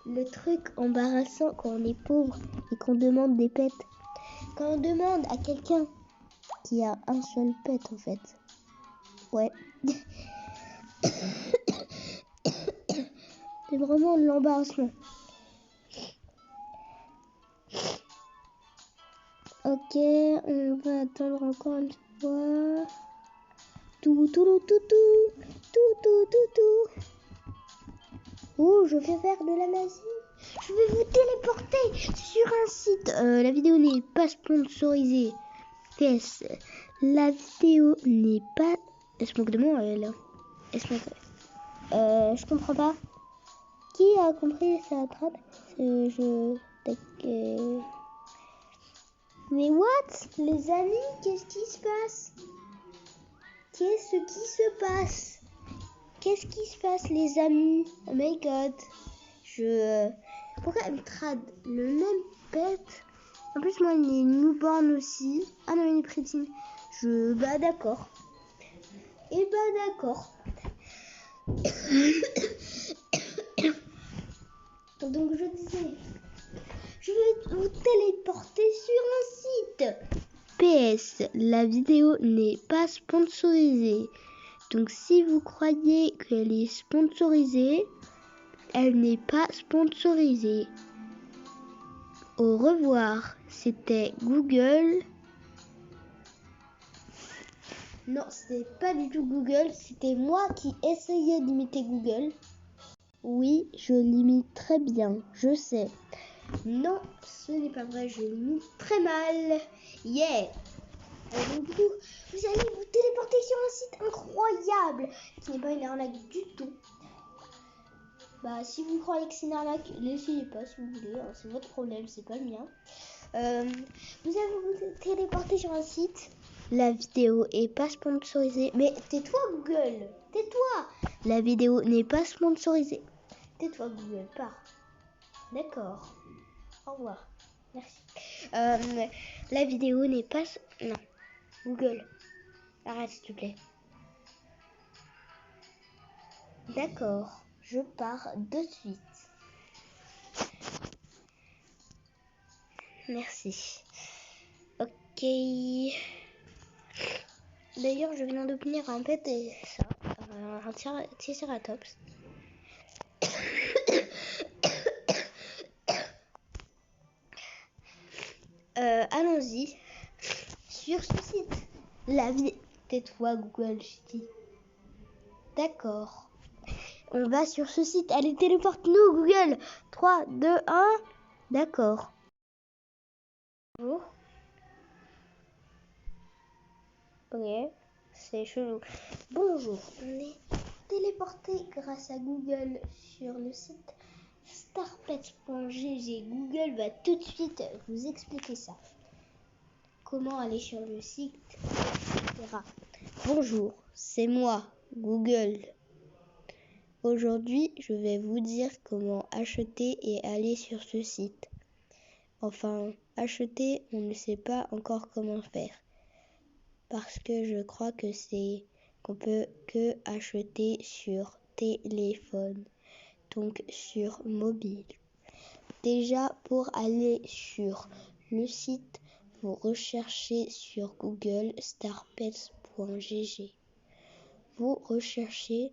Le truc embarrassant quand on est pauvre et qu'on demande des pets. Quand on demande à quelqu'un qui a un seul pet en fait. Ouais. C'est vraiment de l'embarrassement. Ok, on va attendre encore une fois. Tout. Oh, je vais faire de la magie. Je vais vous téléporter sur un site. La vidéo n'est pas sponsorisée. PS, la vidéo n'est pas... Elle se moque de moi, elle. Elle se moque. Je comprends pas. Qui a compris sa trad? Mais what? Les amis, qu'est-ce qui se passe? Qu'est-ce qui se passe, les amis? Oh my god. Pourquoi elle me trad le même pet? En plus, moi, il est newborn aussi. Ah non, il est prétine. Bah d'accord. Et bah d'accord. Donc je disais, je vais vous téléporter sur un site. PS, la vidéo n'est pas sponsorisée. Donc si vous croyez qu'elle est sponsorisée, elle n'est pas sponsorisée. Au revoir, c'était Google. Non, c'était pas du tout Google, c'était moi qui essayais d'imiter Google. Oui, je l'imite très bien, je sais. Non, ce n'est pas vrai, je l'imite très mal. Yeah. Donc du coup, vous allez vous téléporter sur un site incroyable, qui n'est pas une arnaque du tout. Bah, si vous croyez que c'est une arnaque, l'essayez pas si vous voulez, hein, c'est votre problème, c'est pas le mien. Vous allez vous téléporter sur un site. La vidéo est pas sponsorisée. Mais tais-toi Google, tais-toi. La vidéo n'est pas sponsorisée. Tais-toi Google, pars. D'accord. Au revoir. Merci. La vidéo n'est pas... Non. Google. Arrête s'il te plaît. D'accord. Je pars de suite. Merci. Ok. D'ailleurs, je viens d'obtenir un pet et ça. Un triceratops. Allons-y. Sur ce site. La vie. Tais-toi Google, je dis. D'accord. On va sur ce site. Allez, téléporte-nous Google. 3, 2, 1. D'accord. Bonjour. Ok. C'est chelou. Bonjour. On est téléporté grâce à Google sur le site starpets.gg. Google va tout de suite vous expliquer ça. Comment aller sur le site, etc. Bonjour, c'est moi, Google. Aujourd'hui, je vais vous dire comment acheter et aller sur ce site. Enfin, acheter, on ne sait pas encore comment faire. Parce que je crois que c'est qu'on peut que acheter sur téléphone, donc sur mobile. Déjà, pour aller sur le site, vous recherchez sur Google starpets.gg. Vous recherchez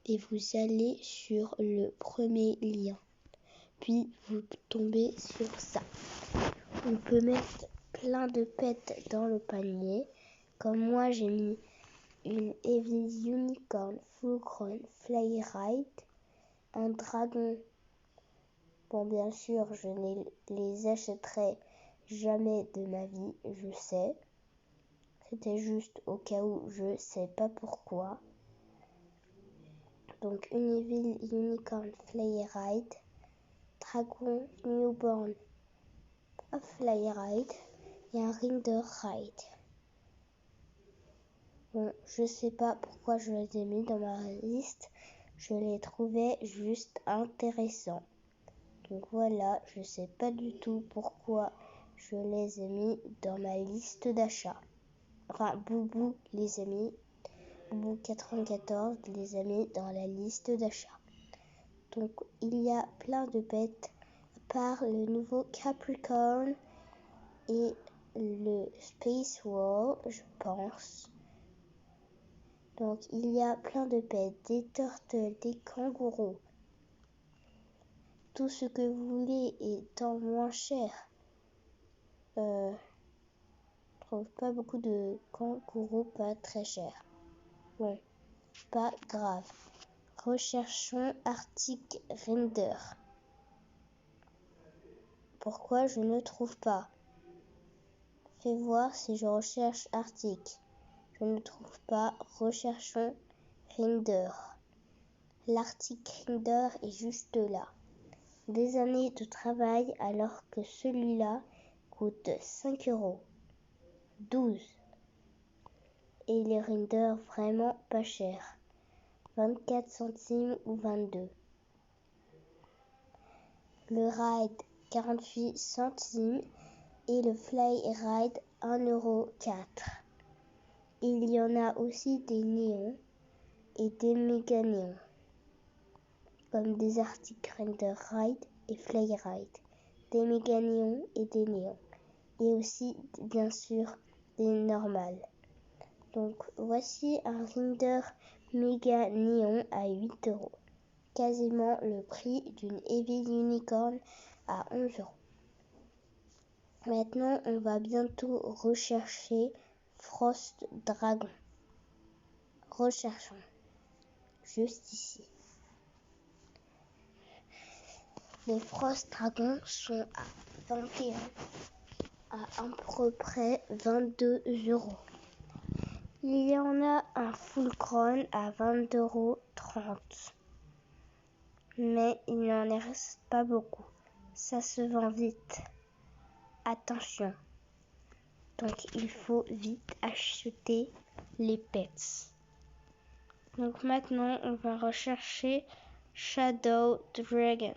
et vous allez sur le premier lien. Puis vous tombez sur ça. On peut mettre plein de pets dans le panier. Comme moi, j'ai mis une Eevee Unicorn Full Grown Fly-Ride, un dragon. Bon, bien sûr, je ne les achèterai jamais de ma vie, je sais. C'était juste au cas où, je sais pas pourquoi. Donc Evil Unicorn Fly-Ride, Dragon Newborn Fly-Ride et un Rinder Ride. Bon, je sais pas pourquoi je les ai mis dans ma liste, je les trouvais juste intéressants. Donc voilà, je sais pas du tout pourquoi je les ai mis dans ma liste d'achat. Enfin, Boubou les a mis, Boubou 94 les a mis dans la liste d'achat. Donc il y a plein de bêtes, à part le nouveau Capricorn et le Space Wall, je pense. Donc il y a plein de bêtes, des turtles, des kangourous. Tout ce que vous voulez étant moins cher. Je trouve pas beaucoup de kangourous pas très chers. Bon, pas grave. Recherchons Arctic Render. Pourquoi je ne trouve pas? Fais voir si je recherche Arctic. Je ne trouve pas. Recherchons Render. L'Arctic Render est juste là. Des années de travail alors que celui-là coûte 5 €, 12. Et les renders vraiment pas chers, 24 centimes ou 22. Le ride 48 centimes et le fly ride 1,04 €. Il y en a aussi des néons et des méga néons, comme des Arctic Render Ride et Fly Ride, des méga néons et des néons, et aussi bien sûr des normales. Donc voici un Render méga néon à 8 €, quasiment le prix d'une Evil Unicorn à 11 €. Maintenant on va bientôt rechercher Frost Dragon. Recherchons juste ici. Les Frost Dragons sont à 21, à peu près 22 €. Il y en a un full crown à 20,30 €. Mais il n'en reste pas beaucoup. Ça se vend vite. Attention. Donc il faut vite acheter les pets. Donc maintenant on va rechercher Shadow Dragon.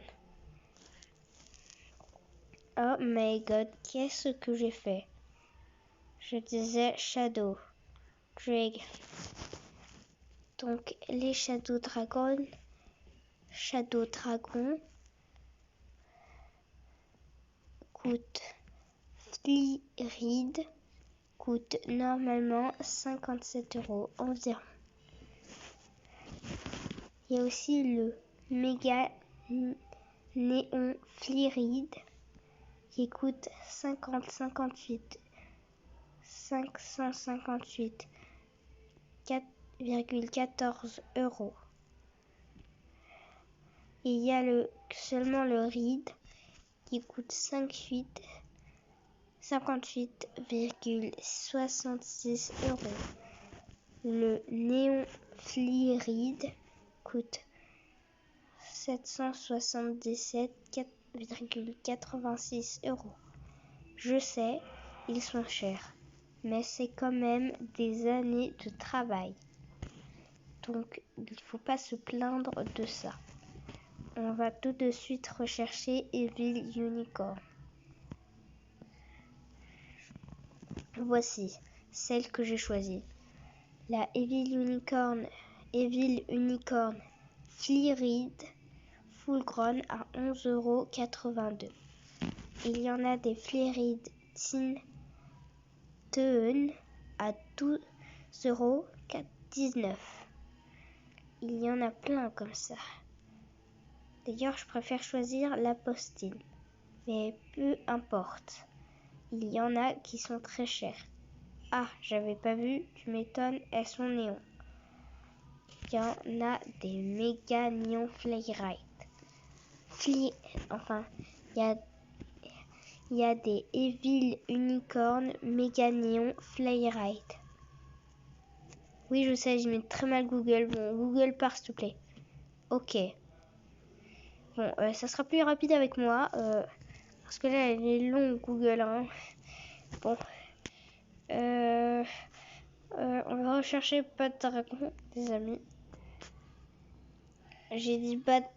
Oh my god, qu'est-ce que j'ai fait? Je disais Shadow Dragon. Donc les Shadow Dragon coûtent Fly-Ride coûte normalement 57 € environ. Il y a aussi le méga néon Fly-Ride qui coûte 558 4,14 €. Il y a seulement le ride qui coûte 58,66 €. Le néon Fly-Ride coûte 777,86 €. Je sais, ils sont chers, mais c'est quand même des années de travail. Donc, il ne faut pas se plaindre de ça. On va tout de suite rechercher Evil Unicorn. Voici celle que j'ai choisie. La Evil Unicorn Fly-Ride Full Grown à 11,82 €. Il y en a des Fly-Ride Teen à 12,19 €. Il y en a plein comme ça. D'ailleurs, je préfère choisir la postine. Mais peu importe. Il y en a qui sont très chers. Ah, j'avais pas vu, tu m'étonnes, elles sont néons. Il y en a des méga néons Fly-Ride. Enfin, il y a des Evil Unicorn méga néons Fly-Ride. Oui, je sais, je mets très mal Google. Bon, Google part, s'il te plaît. Ok. Bon, ça sera plus rapide avec moi. Parce que là, elle est longue, Google. Hein. Bon. On va rechercher pas de dragon, des amis. J'ai dit pas de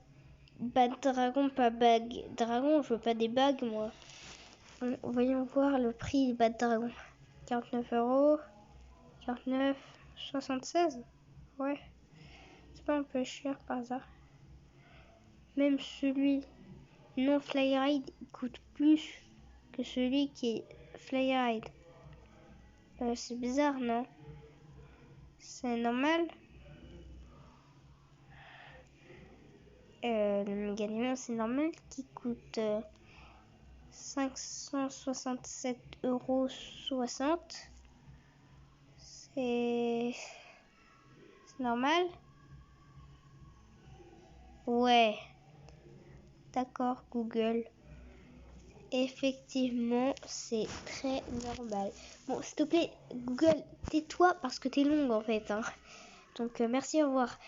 dragon, pas bague. Dragon, je veux pas des bagues, moi. Bon, voyons voir le prix du bas de dragon. 49 €. 49, 76. Ouais. C'est pas un peu cher par hasard. Même celui non Flyride coûte plus que celui qui est Flyride. C'est bizarre, non? C'est normal? Le Mégalimon, c'est normal qu'il coûte 567,60 €. C'est normal? Ouais. D'accord, Google. Effectivement, c'est très normal. Bon, s'il te plaît, Google, tais-toi parce que t'es longue en fait. Hein. Donc, merci, au revoir.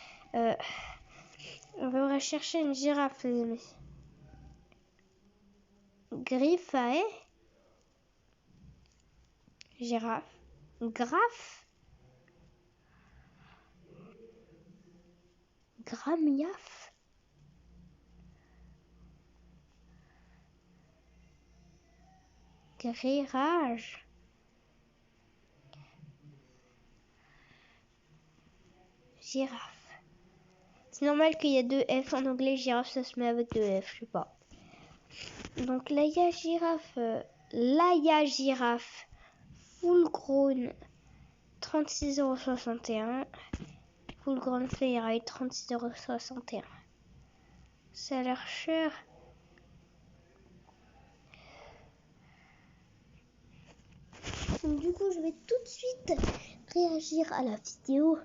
On va rechercher une girafe, les amis. Griffae. Girafe. Graphe. Gramiaf. Grirage. Girafe. C'est normal qu'il y a deux F en anglais. Girafe, ça se met avec deux F, je sais pas. Donc, Laia Girafe. Laia Girafe. Full grown. 36,61 €. Full grown Flyride. 36,61 €. Ça a l'air cher. Donc, du coup, je vais tout de suite réagir à la vidéo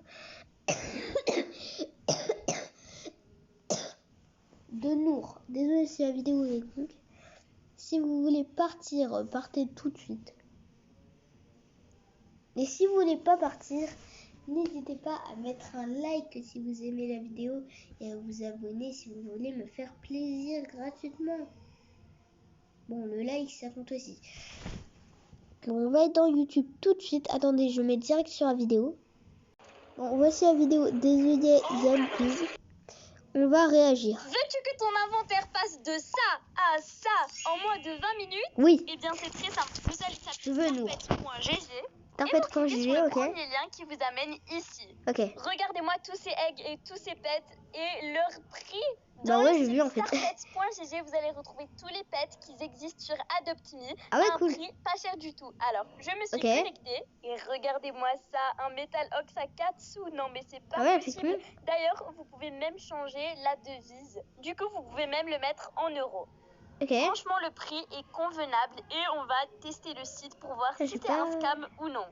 de Nour. Désolée si la vidéo est longue. Si vous voulez partir, partez tout de suite. Et si vous voulez pas partir, n'hésitez pas à mettre un like si vous aimez la vidéo et à vous abonner si vous voulez me faire plaisir gratuitement. Bon, le like, ça compte aussi. On va être dans YouTube tout de suite. Attendez, je mets direct sur la vidéo. Bon, voici la vidéo. Désolé, Yann, please. On va réagir. Veux-tu que ton inventaire passe de ça à ça en moins de 20 minutes? Oui. Eh bien, c'est très simple. Vous allez taper Je veux Nour. tarpet.gg. Tarpet.gg, le ok. premier lien qui vous amène ici. Ok. Regardez-moi tous ces eggs et tous ces pets et leur prix. Bah Dans ouais, le j'ai site vu en fait. tarpet.gg, vous allez retrouver tous les pets qui existent sur Adopt.me Ah ouais, à un cool. prix pas cher du tout. Alors, je me suis Ok. connectée et regardez-moi ça, un Metal Ox à 4 sous. Non, mais c'est pas Ah ouais, possible. effectivement. D'ailleurs, vous pouvez même changer la devise. Du coup, vous pouvez même le mettre en euros. Ok. Franchement, le prix est convenable et on va tester le site pour voir si c'est un scam ou non.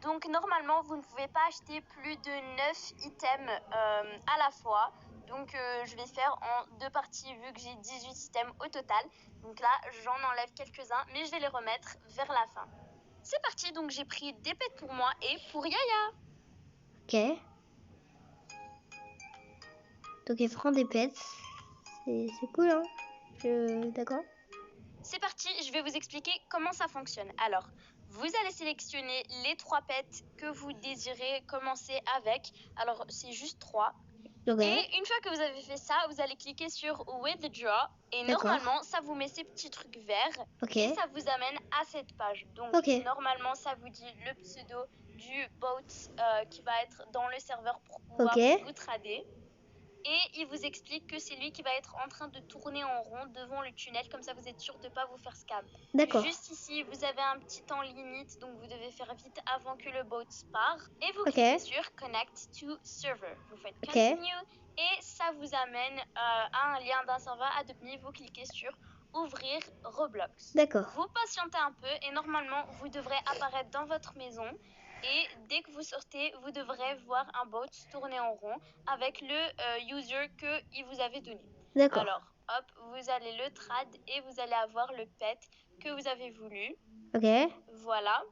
Donc, normalement, vous ne pouvez pas acheter plus de 9 items à la fois. Donc, je vais faire en deux parties vu que j'ai 18 items au total. Donc là, j'en enlève quelques-uns, mais je vais les remettre vers la fin. C'est parti, donc j'ai pris des pets pour moi et pour Yaya. Ok. Donc, elle prend des pets. C'est cool, hein. D'accord. C'est parti, je vais vous expliquer comment ça fonctionne. Alors, vous allez sélectionner les 3 pets que vous désirez commencer avec. Alors, c'est juste 3. Ok. Et une fois que vous avez fait ça, vous allez cliquer sur Withdraw. Et normalement, ça vous met ces petits trucs verts. Ok. Et ça vous amène à cette page. Donc, normalement, ça vous dit le pseudo du bot qui va être dans le serveur pour pouvoir vous trader. Et il vous explique que c'est lui qui va être en train de tourner en rond devant le tunnel, comme ça vous êtes sûr de ne pas vous faire scam. D'accord. Juste ici, vous avez un petit temps limite, donc vous devez faire vite avant que le bot part. Et vous cliquez sur Connect to Server. Vous faites Continue et ça vous amène à un lien d'un serveur Adopt.me. Vous cliquez sur Ouvrir Roblox. D'accord. Vous patientez un peu et normalement vous devrez apparaître dans votre maison. Et dès que vous sortez, vous devrez voir un bot tourner en rond avec le user qu'il vous avait donné. D'accord. Alors, hop, vous allez le trad et vous allez avoir le pet que vous avez voulu. Ok. Voilà.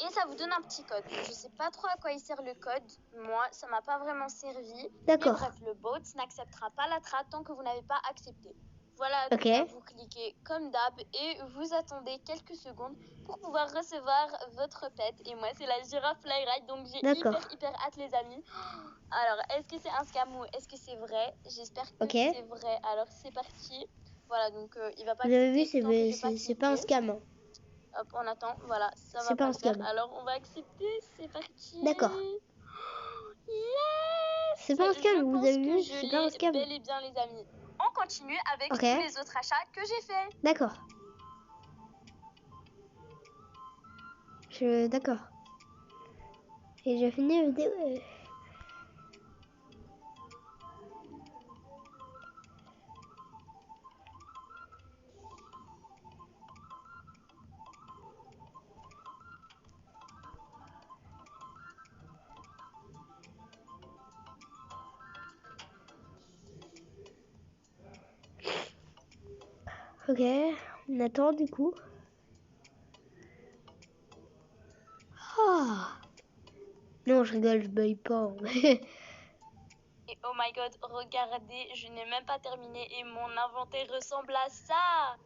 Et ça vous donne un petit code. Je sais pas trop à quoi il sert le code. Moi, ça m'a pas vraiment servi. D'accord. Mais bref, le bot n'acceptera pas la trade tant que vous n'avez pas accepté. Voilà, Ok. donc là, vous cliquez comme d'hab et vous attendez quelques secondes pour pouvoir recevoir votre pet. Et moi, c'est la girafe Flyride, donc j'ai hyper hâte, les amis. Alors, est-ce que c'est un scam ou est-ce que c'est vrai? J'espère que c'est vrai. Alors, c'est parti. Voilà, donc il va pas Vous avez vu, accepter. c'est pas un scam. Hein. Hop, on attend. Voilà, ça va C'est pas un le faire. scam. Alors, on va accepter. C'est parti. D'accord. Yes! C'est pas un scam, vous avez vu? C'est pas un scam. Bel et bien, les amis. On continue avec tous les autres achats que j'ai fait. D'accord. D'accord. Et j'ai fini la vidéo. Ok, on attend du coup. Ah. Non, je rigole, je baille pas. Et oh my god, regardez, je n'ai même pas terminé et mon inventaire ressemble à ça.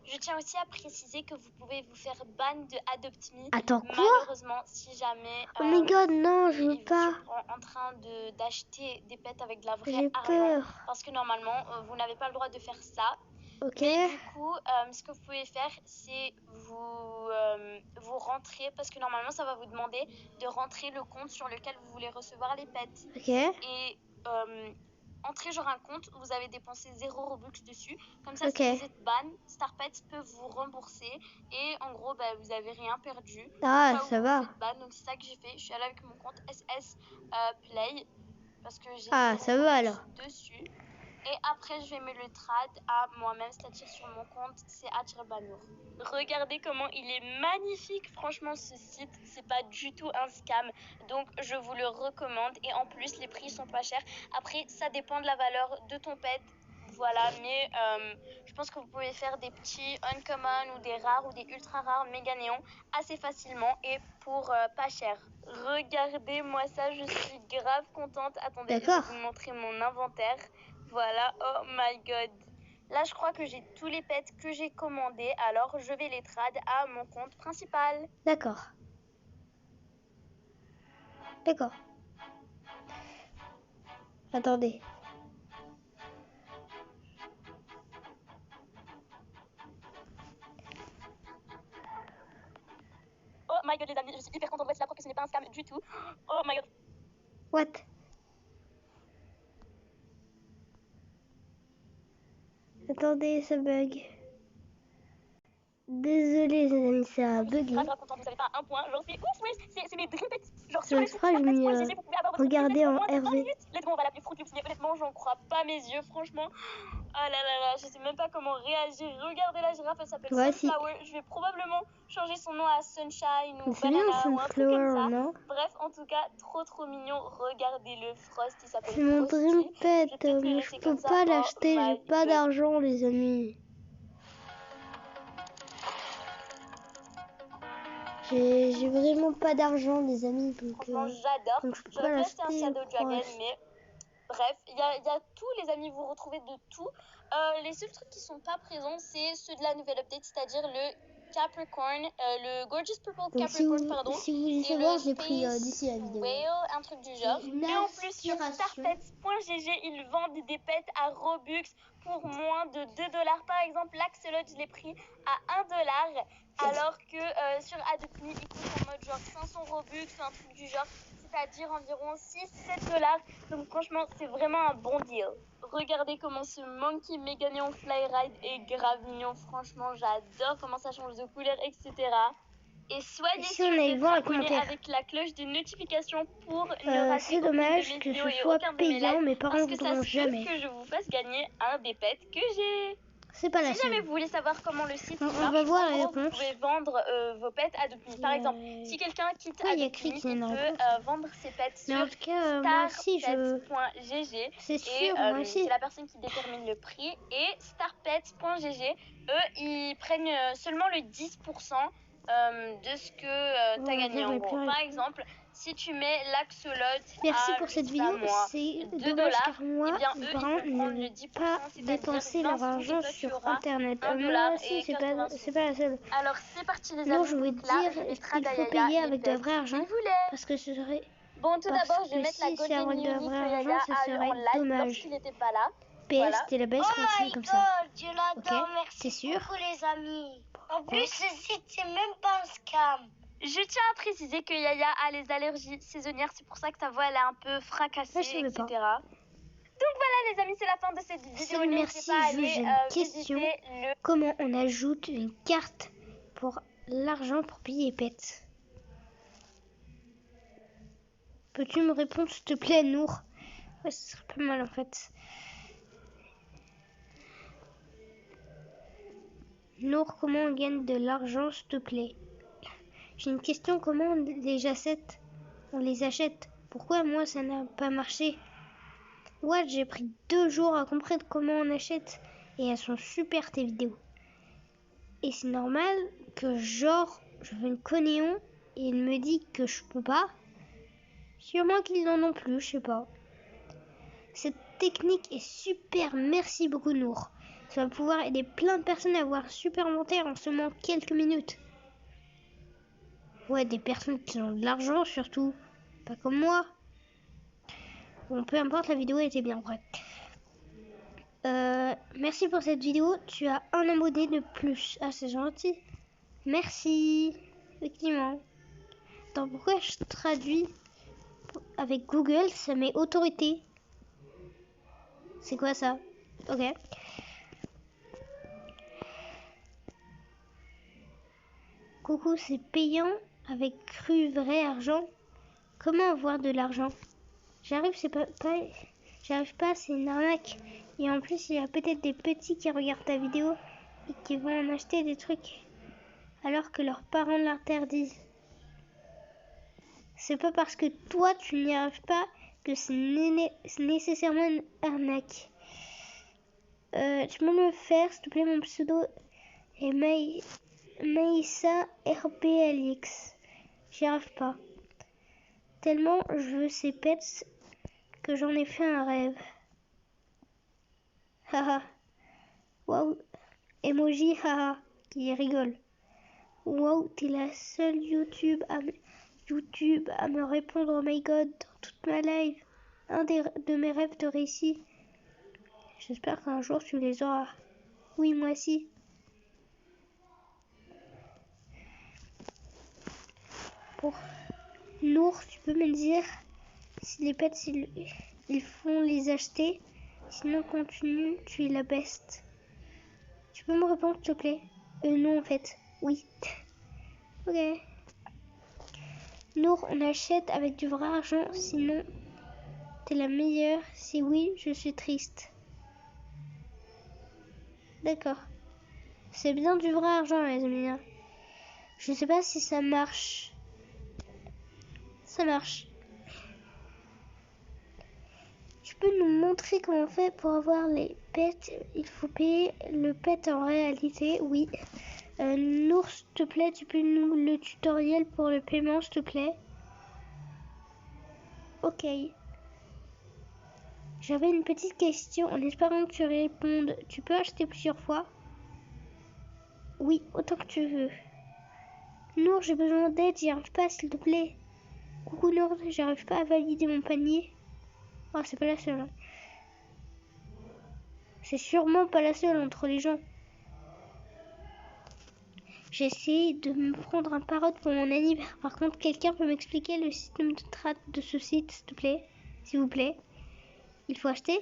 Je tiens aussi à préciser que vous pouvez vous faire ban de Adopt Me. Attends, quoi? Malheureusement, si jamais oh my god, non, je veux pas. En train d'acheter des pets avec de la vraie J'ai argent. peur. Parce que normalement, vous n'avez pas le droit de faire ça. Ok. Mais du coup, ce que vous pouvez faire, c'est vous rentrer, parce que normalement, ça va vous demander de rentrer le compte sur lequel vous voulez recevoir les pets. Ok. Et entrez genre un compte, vous avez dépensé 0 Robux dessus. Comme ça, si vous êtes ban, Star Pets peut vous rembourser. Et en gros, bah, vous n'avez rien perdu. Ah, ça va. Ban. Donc c'est ça que j'ai fait. Je suis allée avec mon compte SS Play. Parce que j'ai ça va alors. Dessus. Et après, je vais me le trad à moi-même, c'est-à-dire sur mon compte, c'est Banour. Regardez comment il est magnifique. Franchement, ce site, c'est pas du tout un scam. Donc, je vous le recommande. Et en plus, les prix sont pas chers. Après, ça dépend de la valeur de ton pet. Voilà, mais je pense que vous pouvez faire des petits uncommon ou des rares ou des ultra rares méga néons assez facilement et pour pas cher. Regardez-moi ça, je suis grave contente. Attendez, je vais vous montrer mon inventaire. Voilà, oh my god. Là, je crois que j'ai tous les pets que j'ai commandés, alors je vais les trad à mon compte principal. D'accord. D'accord. Attendez. Oh my god, les amis, je suis hyper contente de voir la preuve que ce n'est pas un scam du tout. Oh my god. What? Attendez, ça bug. Désolé les amis, ça a bugué. Je suis grave contente, vous savez pas un point, genre c'est ouf, ouais, c'est mes dream pets. Genre sur le sera regardez en RV. Let's go, on va l'appeler Fruit Loops, mais honnêtement, j'en crois pas mes yeux, franchement. Ah là là là, je sais même pas comment réagir. Regardez la girafe, elle s'appelle Sunflower. Je vais probablement changer son nom à Sunshine ou Banana ou un truc comme ça. Non? Bref, en tout cas, trop mignon. Regardez le Frost, il s'appelle C'est mon dream pet, mais je peux pas l'acheter, j'ai pas d'argent les amis. J'ai vraiment pas d'argent les amis, donc j'adore. Donc je peux pas l'acheter. Un Shadow Dragon, mais bref, il y a tout les amis, vous retrouvez de tout. Les seuls trucs qui sont pas présents, c'est ceux de la nouvelle update, c'est-à-dire le Capricorn, le Gorgeous Purple Capricorn, pardon. Si vous voulez savoir, j'ai pris d'ici la vidéo. Whale, un truc du genre. Et en plus, sur starpets.gg, ils vendent des pets à Robux pour moins de 2$. Par exemple, l'Axolot, je l'ai pris à 1$, alors que sur Adopt Me, il coûte en mode genre 500 Robux, un truc du genre, c'est-à-dire environ 6-7$. Donc franchement, c'est vraiment un bon deal. Regardez comment ce Monkey Mega Neon Flyride est grave mignon. Franchement, j'adore comment ça change de couleur, etc. Et soyez sûrs d'être abonné avec la cloche de notification pour ne rater c'est dommage que ce soit payant, mes parents voudront jamais. Que je vous fasse gagner un des pets que j'ai. C'est pas la Si jamais vous voulez savoir comment le site marche, on va voir les réponses. Vous pouvez vendre vos pets à Adopt Me. Par exemple, si quelqu'un quitte Adopt Me, il peut vendre ses pets sur starpets.gg. C'est sûr, moi aussi. C'est la personne qui détermine le prix. Et starpets.gg, eux, ils prennent seulement le 10% de ce que tu as gagné en gros. Par exemple, si tu mets l'axolotl merci à pour cette vidéo, c'est dommage car moi, mes parents ne vont pas dépenser leur argent sur internet. Moi aussi, c'est pas la seule. Alors c'est parti les amis. Non, je veux dire qu'il faut payer avec de vrai argent parce que ce serait... Bon, tout d'abord, je vais mettre la si c'est Golden avec de Unique vrai que argent, Yaya ça a eu en serait live dommage. lorsqu'il n'était pas là. PS, Voilà. c'était la best, continue comme ça. Je l'adore, Ok, merci t'es sûr? beaucoup les amis. En plus, ce site, c'est même pas un scam. Je tiens à préciser que Yaya a les allergies saisonnières, c'est pour ça que sa voix elle est un peu fracassée, Ouais, je savais etc. pas. Donc voilà les amis, c'est la fin de cette vidéo. Salut, merci, j'ai une question. Comment on ajoute une carte pour l'argent pour payer les pets? Peux-tu me répondre s'il te plaît, Nour? Ouais, ce serait pas mal en fait. Nour, comment on gagne de l'argent, s'il te plaît? J'ai une question, comment on les achète? Pourquoi moi ça n'a pas marché? Ouais, j'ai pris 2 jours à comprendre comment on achète. Et elles sont super tes vidéos. Et c'est normal que genre, je veux une connéon et il me dit que je peux pas. Sûrement qu'ils n'en ont plus, je sais pas. Cette technique est super, merci beaucoup Nour. Ça va pouvoir aider plein de personnes à avoir un super inventaire en seulement quelques minutes. Ouais, des personnes qui ont de l'argent surtout, pas comme moi. Bon, peu importe, la vidéo était bien, bref. Merci pour cette vidéo, tu as un abonné de plus. Ah, c'est gentil. Merci, effectivement. Attends, pourquoi je traduis avec Google, ça met autorité. C'est quoi ça? Ok. Coucou, c'est payant avec cru vrai argent. Comment avoir de l'argent? J'arrive pas, c'est une arnaque. Et en plus, il y a peut-être des petits qui regardent ta vidéo et qui vont en acheter des trucs alors que leurs parents l'interdisent. C'est pas parce que toi tu n'y arrives pas que c'est nécessairement une arnaque. Tu peux me le faire, s'il te plaît, mon pseudo est Maïssa RPLX. J'y arrive pas. Tellement je veux ces pets que j'en ai fait un rêve. Haha. Waouh. Emoji haha qui rigole. Waouh, t'es la seule YouTube à me répondre. Oh my god, dans toute ma life. Un de mes rêves de récit. J'espère qu'un jour tu les auras. Oui, moi aussi. Pour Nour, tu peux me dire si les pets ils font les acheter. Sinon continue, tu es la best. Tu peux me répondre s'il te plaît? Non en fait. Oui. Ok. Nour, on achète avec du vrai argent, sinon t'es la meilleure. Si oui, je suis triste. D'accord. C'est bien du vrai argent, les amis. Je sais pas si ça marche. Ça marche. Tu peux nous montrer comment on fait pour avoir les pets? Il faut payer le pet en réalité, oui. Nour, s'il te plaît, tu peux nous le tutoriel pour le paiement, s'il te plaît? Ok. J'avais une petite question en espérant que tu répondes. Tu peux acheter plusieurs fois? Oui, autant que tu veux. Nour, j'ai besoin d'aide, j'y arrive pas, s'il te plaît. Coucou Nour, j'arrive pas à valider mon panier. Oh, c'est pas la seule. Hein. C'est sûrement pas la seule entre les gens. J'ai essayé de me prendre un parrot pour mon anniversaire. Par contre, quelqu'un peut m'expliquer le système de traite de ce site, s'il te plaît? S'il vous plaît. Il faut acheter?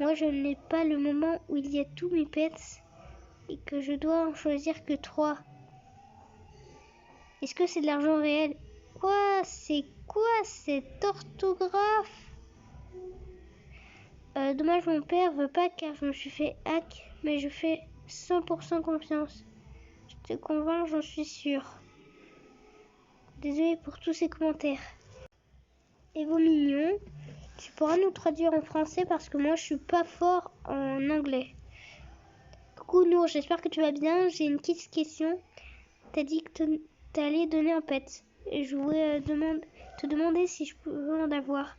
Moi, je n'ai pas le moment où il y a tous mes pets et que je dois en choisir que 3. Est-ce que c'est de l'argent réel? Quoi? C'est quoi cette orthographe? Dommage, mon père veut pas car je me suis fait hack, mais je fais 100% confiance. Je te convainc, j'en suis sûre. Désolée pour tous ces commentaires. Et vos mignons, tu pourras nous traduire en français parce que moi je suis pas fort en anglais. Coucou Nour, j'espère que tu vas bien. J'ai une petite question. t'as dit que t'allais donner un pet. Et je voulais te demander si je pouvais en avoir.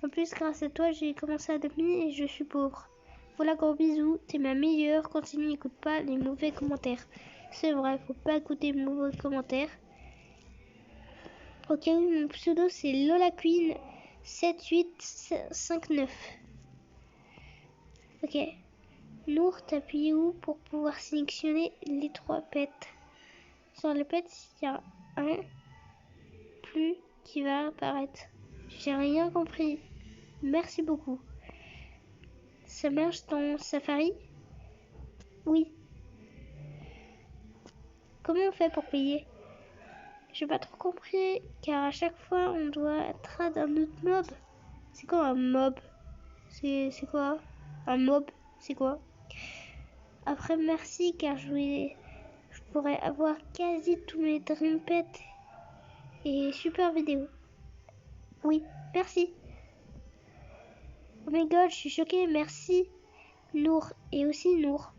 En plus, grâce à toi, j'ai commencé à adopter et je suis pauvre. Voilà, gros bisous, t'es ma meilleure. Continue, n'écoute pas les mauvais commentaires. C'est vrai, faut pas écouter les mauvais commentaires. Ok, mon pseudo c'est Lola Queen 7859. Ok. Nour, t'appuies où pour pouvoir sélectionner les 3 pets? Sur les pets, il y a un plus qui va apparaître. J'ai rien compris. Merci beaucoup. Ça marche dans Safari? Oui. Comment on fait pour payer? J'ai pas trop compris, car à chaque fois on doit trad un autre mob. C'est quoi un mob? C'est quoi? Un mob, c'est quoi? Après, merci, car je pourrais avoir quasi tous mes dream pets et super vidéo. Oui, merci. Oh my god, je suis choquée, merci Nour. Et aussi Nour,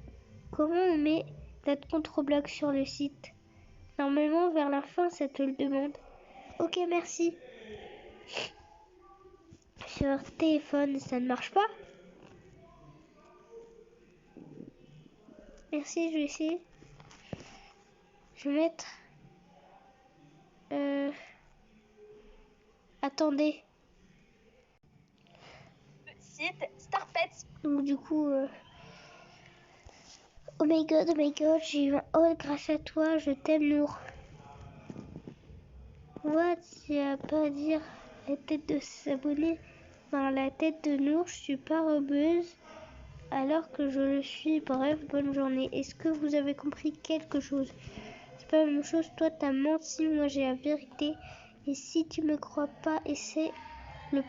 comment on met notre compte Roblox sur le site? Normalement, vers la fin, ça te le demande. Ok, merci. Sur téléphone, ça ne marche pas? Merci, je vais essayer. Je vais mettre... Attendez. Site Star Pets. Donc du coup... Oh my god, j'ai eu un haul grâce à toi, je t'aime Nour. What? Il a pas à dire la tête de s'abonner. Dans la tête de Nour, je suis pas robeuse alors que je le suis. Bref, bonne journée. Est-ce que vous avez compris quelque chose? C'est pas la même chose, toi t'as menti, moi j'ai la vérité. Et si tu me crois pas, essaie-le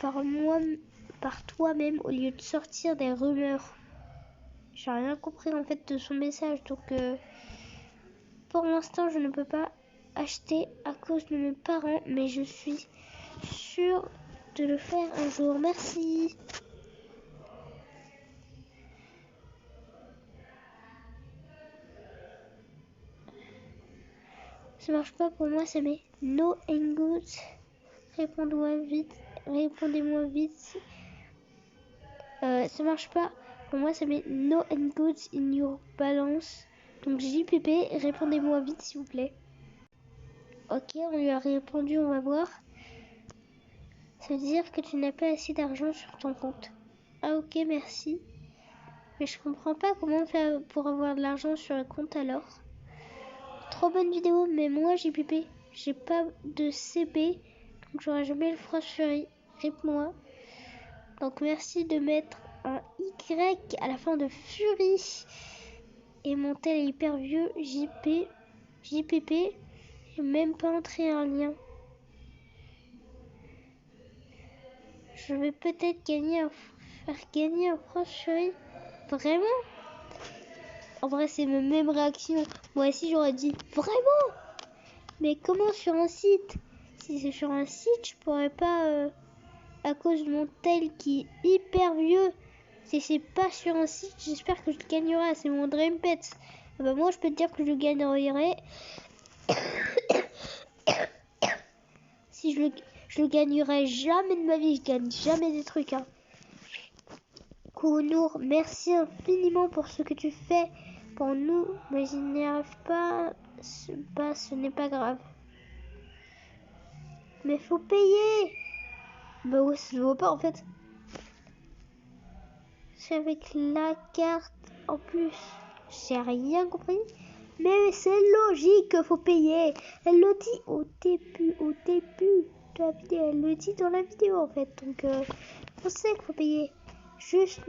par toi-même au lieu de sortir des rumeurs. J'ai rien compris en fait de son message, donc pour l'instant je ne peux pas acheter à cause de mes parents, mais je suis sûre de le faire un jour. Merci. Ça marche pas pour moi, ça met no and good. Répondez-moi vite. Ça marche pas pour moi, ça met no and good in your balance. Donc JPP, répondez-moi vite s'il vous plaît. Ok, on lui a répondu, on va voir. Ça veut dire que tu n'as pas assez d'argent sur ton compte. Ah ok, merci. Mais je comprends pas comment on fait pour avoir de l'argent sur le compte alors. Trop bonne vidéo, mais moi JPP, j'ai pas de CB, donc j'aurai jamais le Frost Fury. Rip-moi. Donc merci de mettre un Y à la fin de Fury. Et mon tel est hyper vieux, JPP, j'ai même pas entré un lien. Je vais peut-être faire gagner un Frost Fury. Vraiment? En vrai, c'est ma même réaction. Moi aussi, j'aurais dit vraiment. Mais comment sur un site? Si c'est sur un site, je pourrais pas à cause de mon tel qui est hyper vieux. Si c'est pas sur un site, j'espère que je le gagnerai. C'est mon Dream Pets. Ah bah moi, je peux te dire que je le gagnerai. Si je le gagnerai jamais de ma vie. Je gagne jamais des trucs. Hein. Kounour, merci infiniment pour ce que tu fais pour nous, mais je n'y arrive pas, ce n'est pas grave. Mais faut payer. Bah ouais, ça se voit pas en fait. C'est avec la carte en plus. J'ai rien compris. Mais c'est logique, faut payer. Elle le dit au début de la vidéo. Elle le dit dans la vidéo en fait. Donc on sait qu'il faut payer. Juste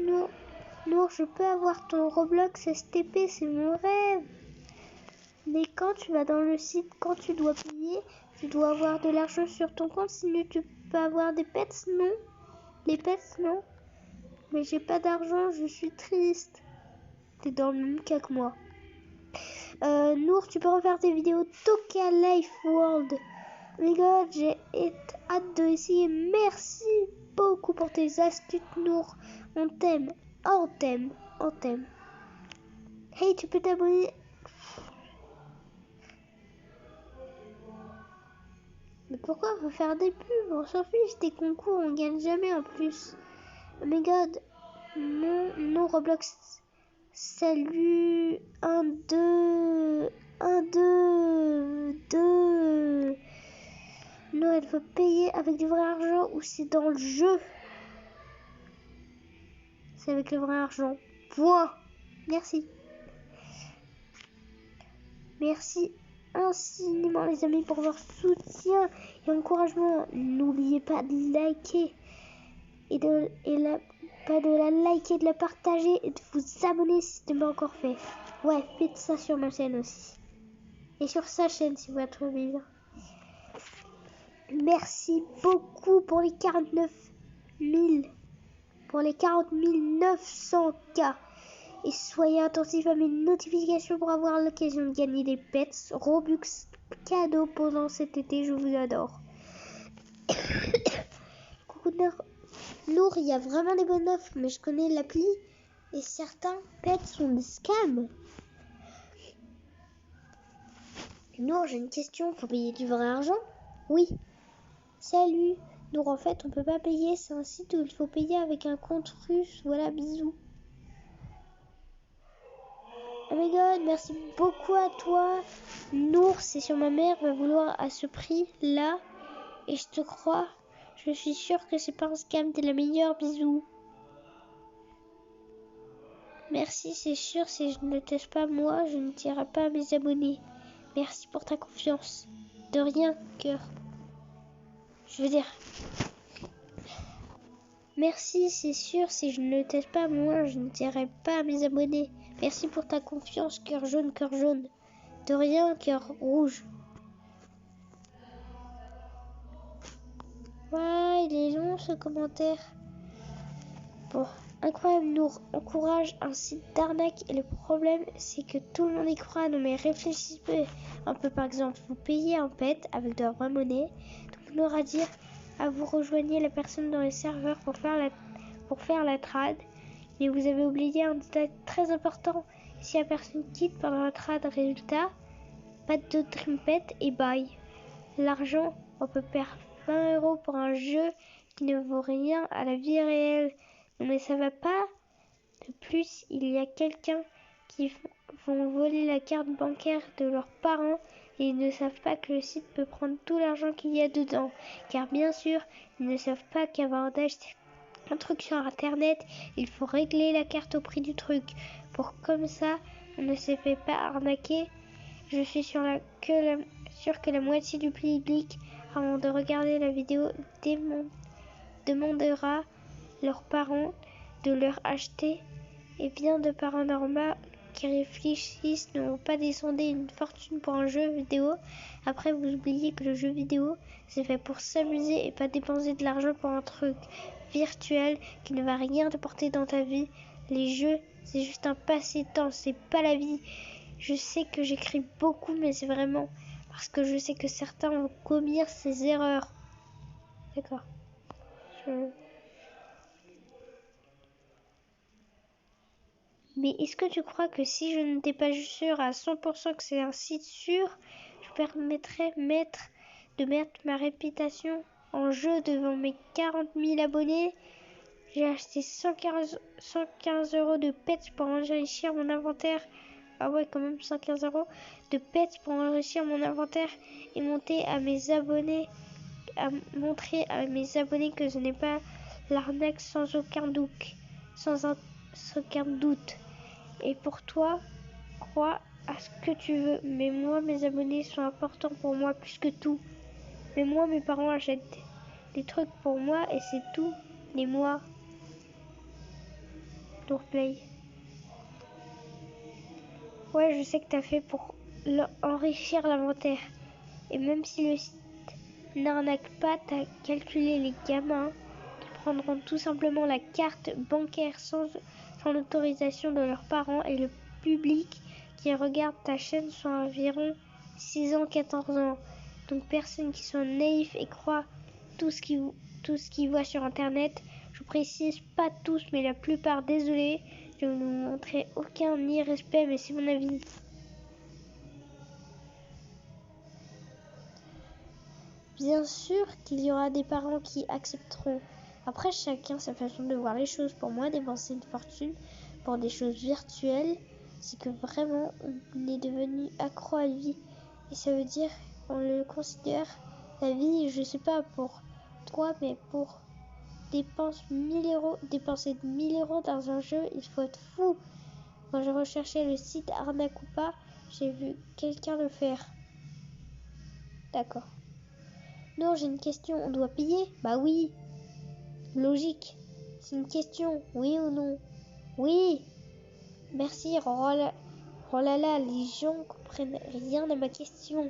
Nour, je peux avoir ton Roblox STP, c'est mon rêve. Mais quand tu vas dans le site, quand tu dois payer, tu dois avoir de l'argent sur ton compte, sinon tu peux avoir des pets, non? Les pets, non? Mais j'ai pas d'argent, je suis triste. T'es dans le même cas que moi. Nour, tu peux refaire tes vidéos Toka Life World. Oh my god, j'ai hâte de essayer. Merci beaucoup pour tes astuces, Nour. On t'aime. Oh, on t'aime. Hey, tu peux t'abonner. Pourquoi faut faire des pubs? On s'en fiche des concours, on gagne jamais en plus. Oh my god. Non, Roblox. Salut. 1, 2. 1, 2. 2. Non, elle veut payer avec du vrai argent ou c'est dans le jeu? C'est avec le vrai argent. Point. Merci. Merci infiniment les amis pour votre soutien et encouragement. N'oubliez pas de liker pas de la liker, de la partager et de vous abonner si ce n'est pas encore fait. Ouais, faites ça sur ma chaîne aussi. Et sur sa chaîne si vous la trouvez bien. Merci beaucoup pour les 49 000. Pour les 40 900 K. Et soyez attentifs à mes notifications pour avoir l'occasion de gagner des pets Robux cadeaux pendant cet été. Je vous adore. Coucou Nour, il y a vraiment des bonnes offres, mais je connais l'appli et certains pets sont des scams. Nour, j'ai une question. Faut payer du vrai argent? Oui. Salut. Nour, en fait, on peut pas payer. C'est un site où il faut payer avec un compte russe. Voilà, bisous. Oh my god, merci beaucoup à toi. Nour, c'est sur ma mère va vouloir à ce prix-là. Et je te crois. Je suis sûre que c'est pas un scam. T'es la meilleure. Bisous. Merci, c'est sûr. Si je ne teste pas moi, je ne dirai pas à mes abonnés. Merci pour ta confiance. De rien, cœur. Je veux dire... Merci, c'est sûr. Si je ne teste pas moi, je ne dirai pas à mes abonnés. Merci pour ta confiance, cœur jaune, cœur jaune. De rien, cœur rouge. Ouais, il est long ce commentaire. Bon, incroyable, nous encourage un site d'arnaque et le problème c'est que tout le monde y croit. Non mais réfléchissez un peu, par exemple, vous payez un pet avec de la vraie monnaie. Donc on aura dire à vous rejoignez la personne dans les serveurs pour faire la trad. Mais vous avez oublié un détail très important. Si la personne quitte pendant la trad, résultat, pas de dream pet et bye. L'argent, on peut perdre 20 € pour un jeu qui ne vaut rien à la vie réelle. Non mais ça va pas. De plus, il y a quelqu'un qui vont voler la carte bancaire de leurs parents et ils ne savent pas que le site peut prendre tout l'argent qu'il y a dedans. Car bien sûr, ils ne savent pas qu'avant d'acheter un truc sur internet, il faut régler la carte au prix du truc. Pour comme ça, on ne se fait pas arnaquer. Je suis sûre que la moitié du public, avant de regarder la vidéo, demandera leurs parents de leur acheter. Et bien de parents normaux qui réfléchissent ne vont pas descendre une fortune pour un jeu vidéo. Après, vous oubliez que le jeu vidéo, c'est fait pour s'amuser et pas dépenser de l'argent pour un truc virtuel qui ne va rien t'apporter dans ta vie. Les jeux, c'est juste un passé-temps, c'est pas la vie. Je sais que j'écris beaucoup, mais c'est vraiment parce que je sais que certains vont commettre ces erreurs. D'accord. Mais est-ce que tu crois que si je n'étais pas sûre à 100% que c'est un site sûr, je permettrais de mettre ma réputation en jeu devant mes 40 000 abonnés? J'ai acheté 115 € de pets pour enrichir mon inventaire. Ah ouais, quand même 115 € de pets pour enrichir mon inventaire et montrer à mes abonnés que ce n'est pas l'arnaque sans aucun doute. Et pour toi, crois à ce que tu veux. Mais moi, mes abonnés sont importants pour moi plus que tout. Mais moi, mes parents achètent des trucs pour moi et c'est tout. Et moi, Tourplay. Ouais, je sais que t'as fait pour enrichir l'inventaire. Et même si le site n'arnaque pas, t'as calculé les gamins qui prendront tout simplement la carte bancaire sans l'autorisation de leurs parents et le public qui regarde ta chaîne sont environ 6 ans, 14 ans. Donc personne qui sont naïfs et croient tout ce qu'ils voient sur internet. Je précise pas tous, mais la plupart. Désolé, je ne vous montrer aucun irrespect, mais c'est mon avis. Bien sûr qu'il y aura des parents qui accepteront. Après, chacun sa façon de voir les choses. Pour moi, dépenser une fortune pour des choses virtuelles, c'est que vraiment, on est devenu accro à la vie. Et ça veut dire, on le considère, la vie, je sais pas pour toi, mais pour dépenser 1000 euros dans un jeu, il faut être fou. Quand je recherchais le site Arnaque ou pas, j'ai vu quelqu'un le faire. D'accord. Non, j'ai une question, on doit payer? Bah oui. Logique. C'est une question, oui ou non? Oui. Merci, oh là là, les gens comprennent rien à ma question.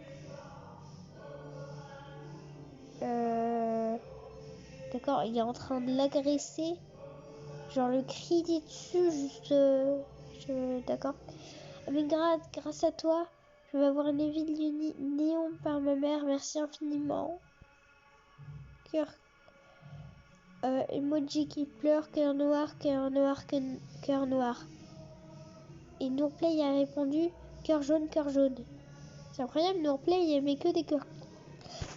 D'accord, il est en train de l'agresser. Genre le cri dessus, juste... D'accord. Mais grâce à toi, je vais avoir une ville néon par ma mère. Merci infiniment. Cœur. Emoji qui pleure, cœur noir, cœur noir, cœur noir. Et Nourplay a répondu cœur jaune, cœur jaune. C'est incroyable, Nourplay il aimait que des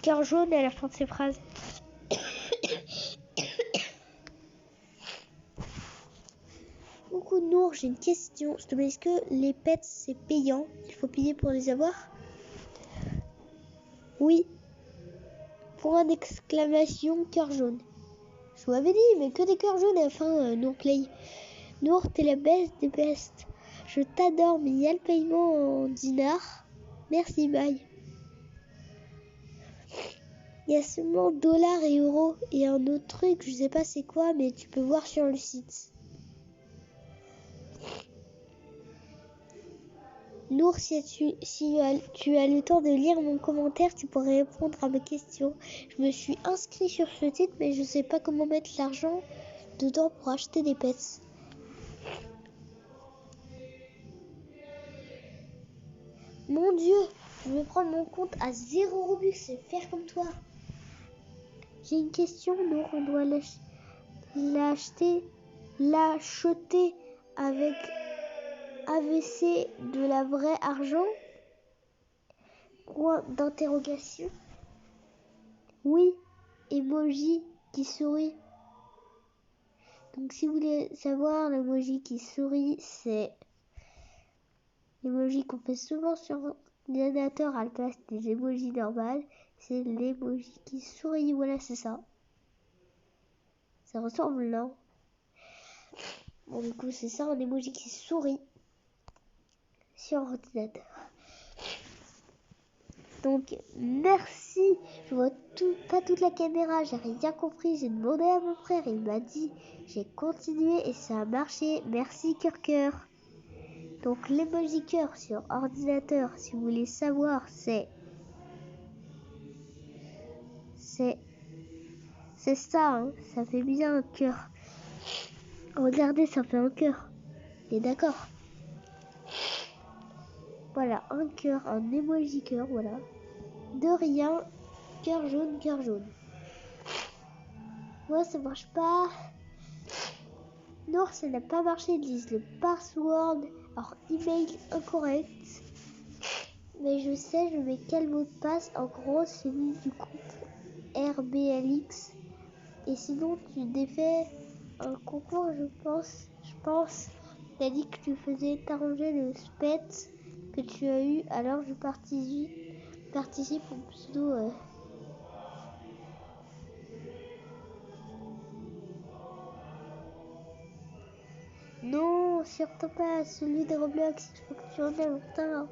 cœurs jaunes à la fin de ses phrases. Coucou Nour, j'ai une question. Je te demande, est-ce que les pets c'est payant? Il faut payer pour les avoir? Oui. Pour un exclamation, cœur jaune. Je vous avais dit, mais que des cœurs jaunes à la fin, Nourplay. Nour, t'es la best des bestes. Je t'adore, mais il y a le paiement en dinars. Merci, bye. Il y a seulement dollars et euros et un autre truc, je sais pas c'est quoi, mais tu peux voir sur le site. Nour, si tu as le temps de lire mon commentaire, tu pourrais répondre à ma question. Je me suis inscrit sur ce site, mais je sais pas comment mettre l'argent dedans pour acheter des pets. Mon Dieu, je vais prendre mon compte à 0 Robux et faire comme toi. J'ai une question, Nour, on doit l'acheter avec AVC de la vraie argent? Point d'interrogation. Oui, emoji qui sourit. Donc si vous voulez savoir, l'emoji qui sourit, c'est l'emoji qu'on fait souvent sur l'ordinateur à la place des emojis normales. C'est l'emoji qui sourit, voilà, c'est ça. Ça ressemble, non? Bon, du coup, c'est ça, un emoji qui sourit sur ordinateur. Donc, merci. Je vois pas toute la caméra, j'ai rien compris. J'ai demandé à mon frère, il m'a dit. J'ai continué et ça a marché. Merci, cœur. Donc, l'emoji cœur sur ordinateur, si vous voulez savoir, c'est ça, hein. Ça fait bien un cœur. Regardez, ça fait un cœur. Et d'accord. Voilà, un cœur, un emoji cœur, voilà. De rien, cœur jaune, cœur jaune. Moi, ça marche pas. Non, ça n'a pas marché, ils disent le password. Alors, email incorrect. Mais je sais, je mets quel mot de passe. En gros, celui du compte RBLX. Et sinon, tu défais un concours, je pense. T'as dit que tu faisais t'arranger le spet que tu as eu. Alors, je participe au pseudo. Non, surtout pas celui de Roblox, il faut que tu en aies longtemps.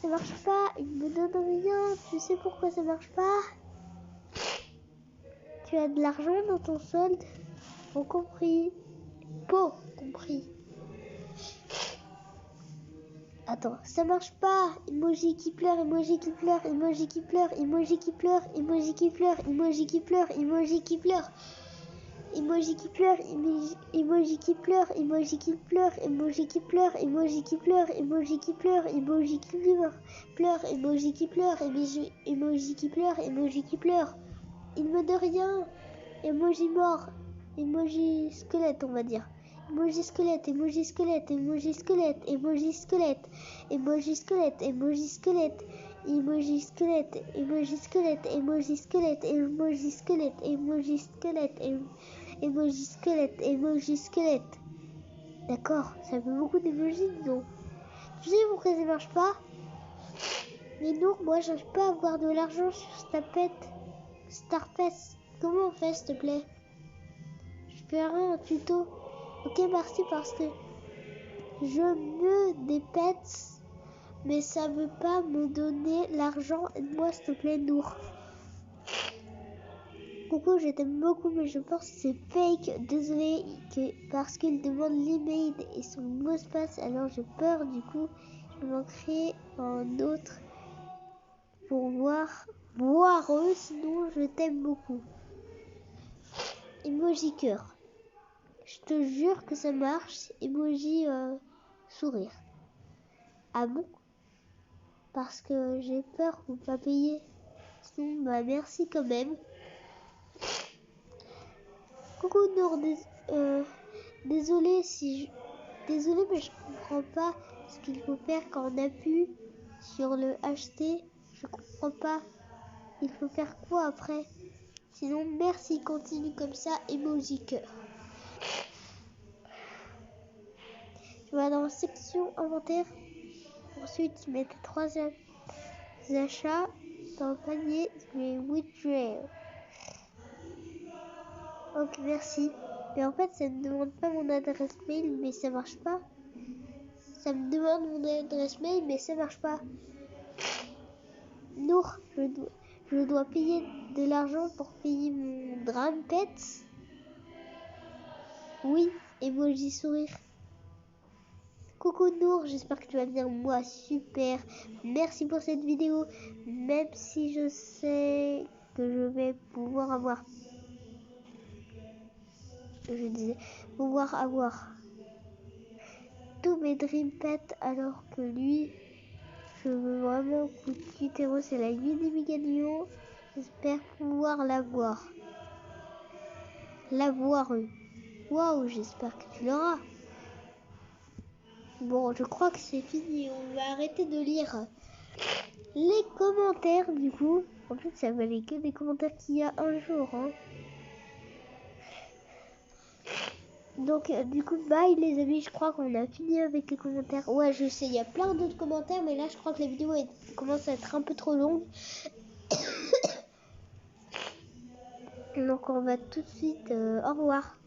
Ça marche pas, il me donne rien, tu sais pourquoi ça marche pas? Tu as de l'argent dans ton solde? Bon compris. Compris. Attends, ça marche pas. Emoji qui pleure, emoji qui pleure, emoji qui pleure, emoji qui pleure, emoji qui pleure, emoji qui pleure, emoji qui pleure. Emoji qui pleure, emoji qui pleure, emoji qui pleure, emoji qui pleure, emoji qui pleure, emoji qui pleure, emoji qui pleure, emoji qui pleure, emoji qui pleure, emoji qui pleure. Il me donne rien. Emoji mort, emoji squelette, on va dire. Emoji squelette, emoji squelette, emoji squelette, emoji squelette, emoji squelette, emoji squelette, emoji squelette, emoji squelette, emoji squelette, emoji squelette, emoji squelette, emoji squelette, emoji squelette. D'accord, ça fait beaucoup d'emojis, non? Tu sais pourquoi ça marche pas? Mais non, moi j'arrive pas à avoir de l'argent sur Starpest. Comment on fait, s'il te plaît? Je ferai un tuto. Ok, merci parce que je veux des pets, mais ça veut pas me donner l'argent. Aide-moi, s'il te plaît, Nour. Coucou, je t'aime beaucoup, mais je pense que c'est fake. Désolé, parce qu'il demande l'email et son mot de passe, alors j'ai peur. Du coup, je vais en créer un autre pour voir eux. Sinon, je t'aime beaucoup. Emoji cœur. Je te jure que ça marche. Emoji sourire. Ah bon? Parce que j'ai peur pour pas payer. Sinon, bah merci quand même. Coucou Nour, désolé mais je comprends pas ce qu'il faut faire quand on appuie sur le acheter. Je comprends pas. Il faut faire quoi après? Sinon, merci, continue comme ça. Emoji cœur. Tu vas dans la section inventaire. Ensuite, tu mets tes 3 achats dans le panier. Tu mets withdraw. Ok, merci. Mais en fait, ça ne demande pas mon adresse mail, mais ça marche pas. Ça me demande mon adresse mail, mais ça marche pas. Nour, je dois payer de l'argent pour payer mon Dream Pets. Oui, emoji sourire. Coucou Nour, j'espère que tu vas bien. Moi, super. Merci pour cette vidéo. Même si je sais que je vais pouvoir avoir... Je disais, pouvoir avoir tous mes Dream Pets alors que lui... Je veux vraiment Kutero, c'est la nuit des méganions. J'espère pouvoir l'avoir. Waouh, j'espère que tu l'auras. Bon, je crois que c'est fini. On va arrêter de lire les commentaires du coup. En fait, ça valait que des commentaires qu'il y a un jour. Hein. Donc, du coup, bye les amis. Je crois qu'on a fini avec les commentaires. Ouais, je sais, il y a plein d'autres commentaires. Mais là, je crois que la vidéo commence à être un peu trop longue. Donc on va tout de suite au revoir.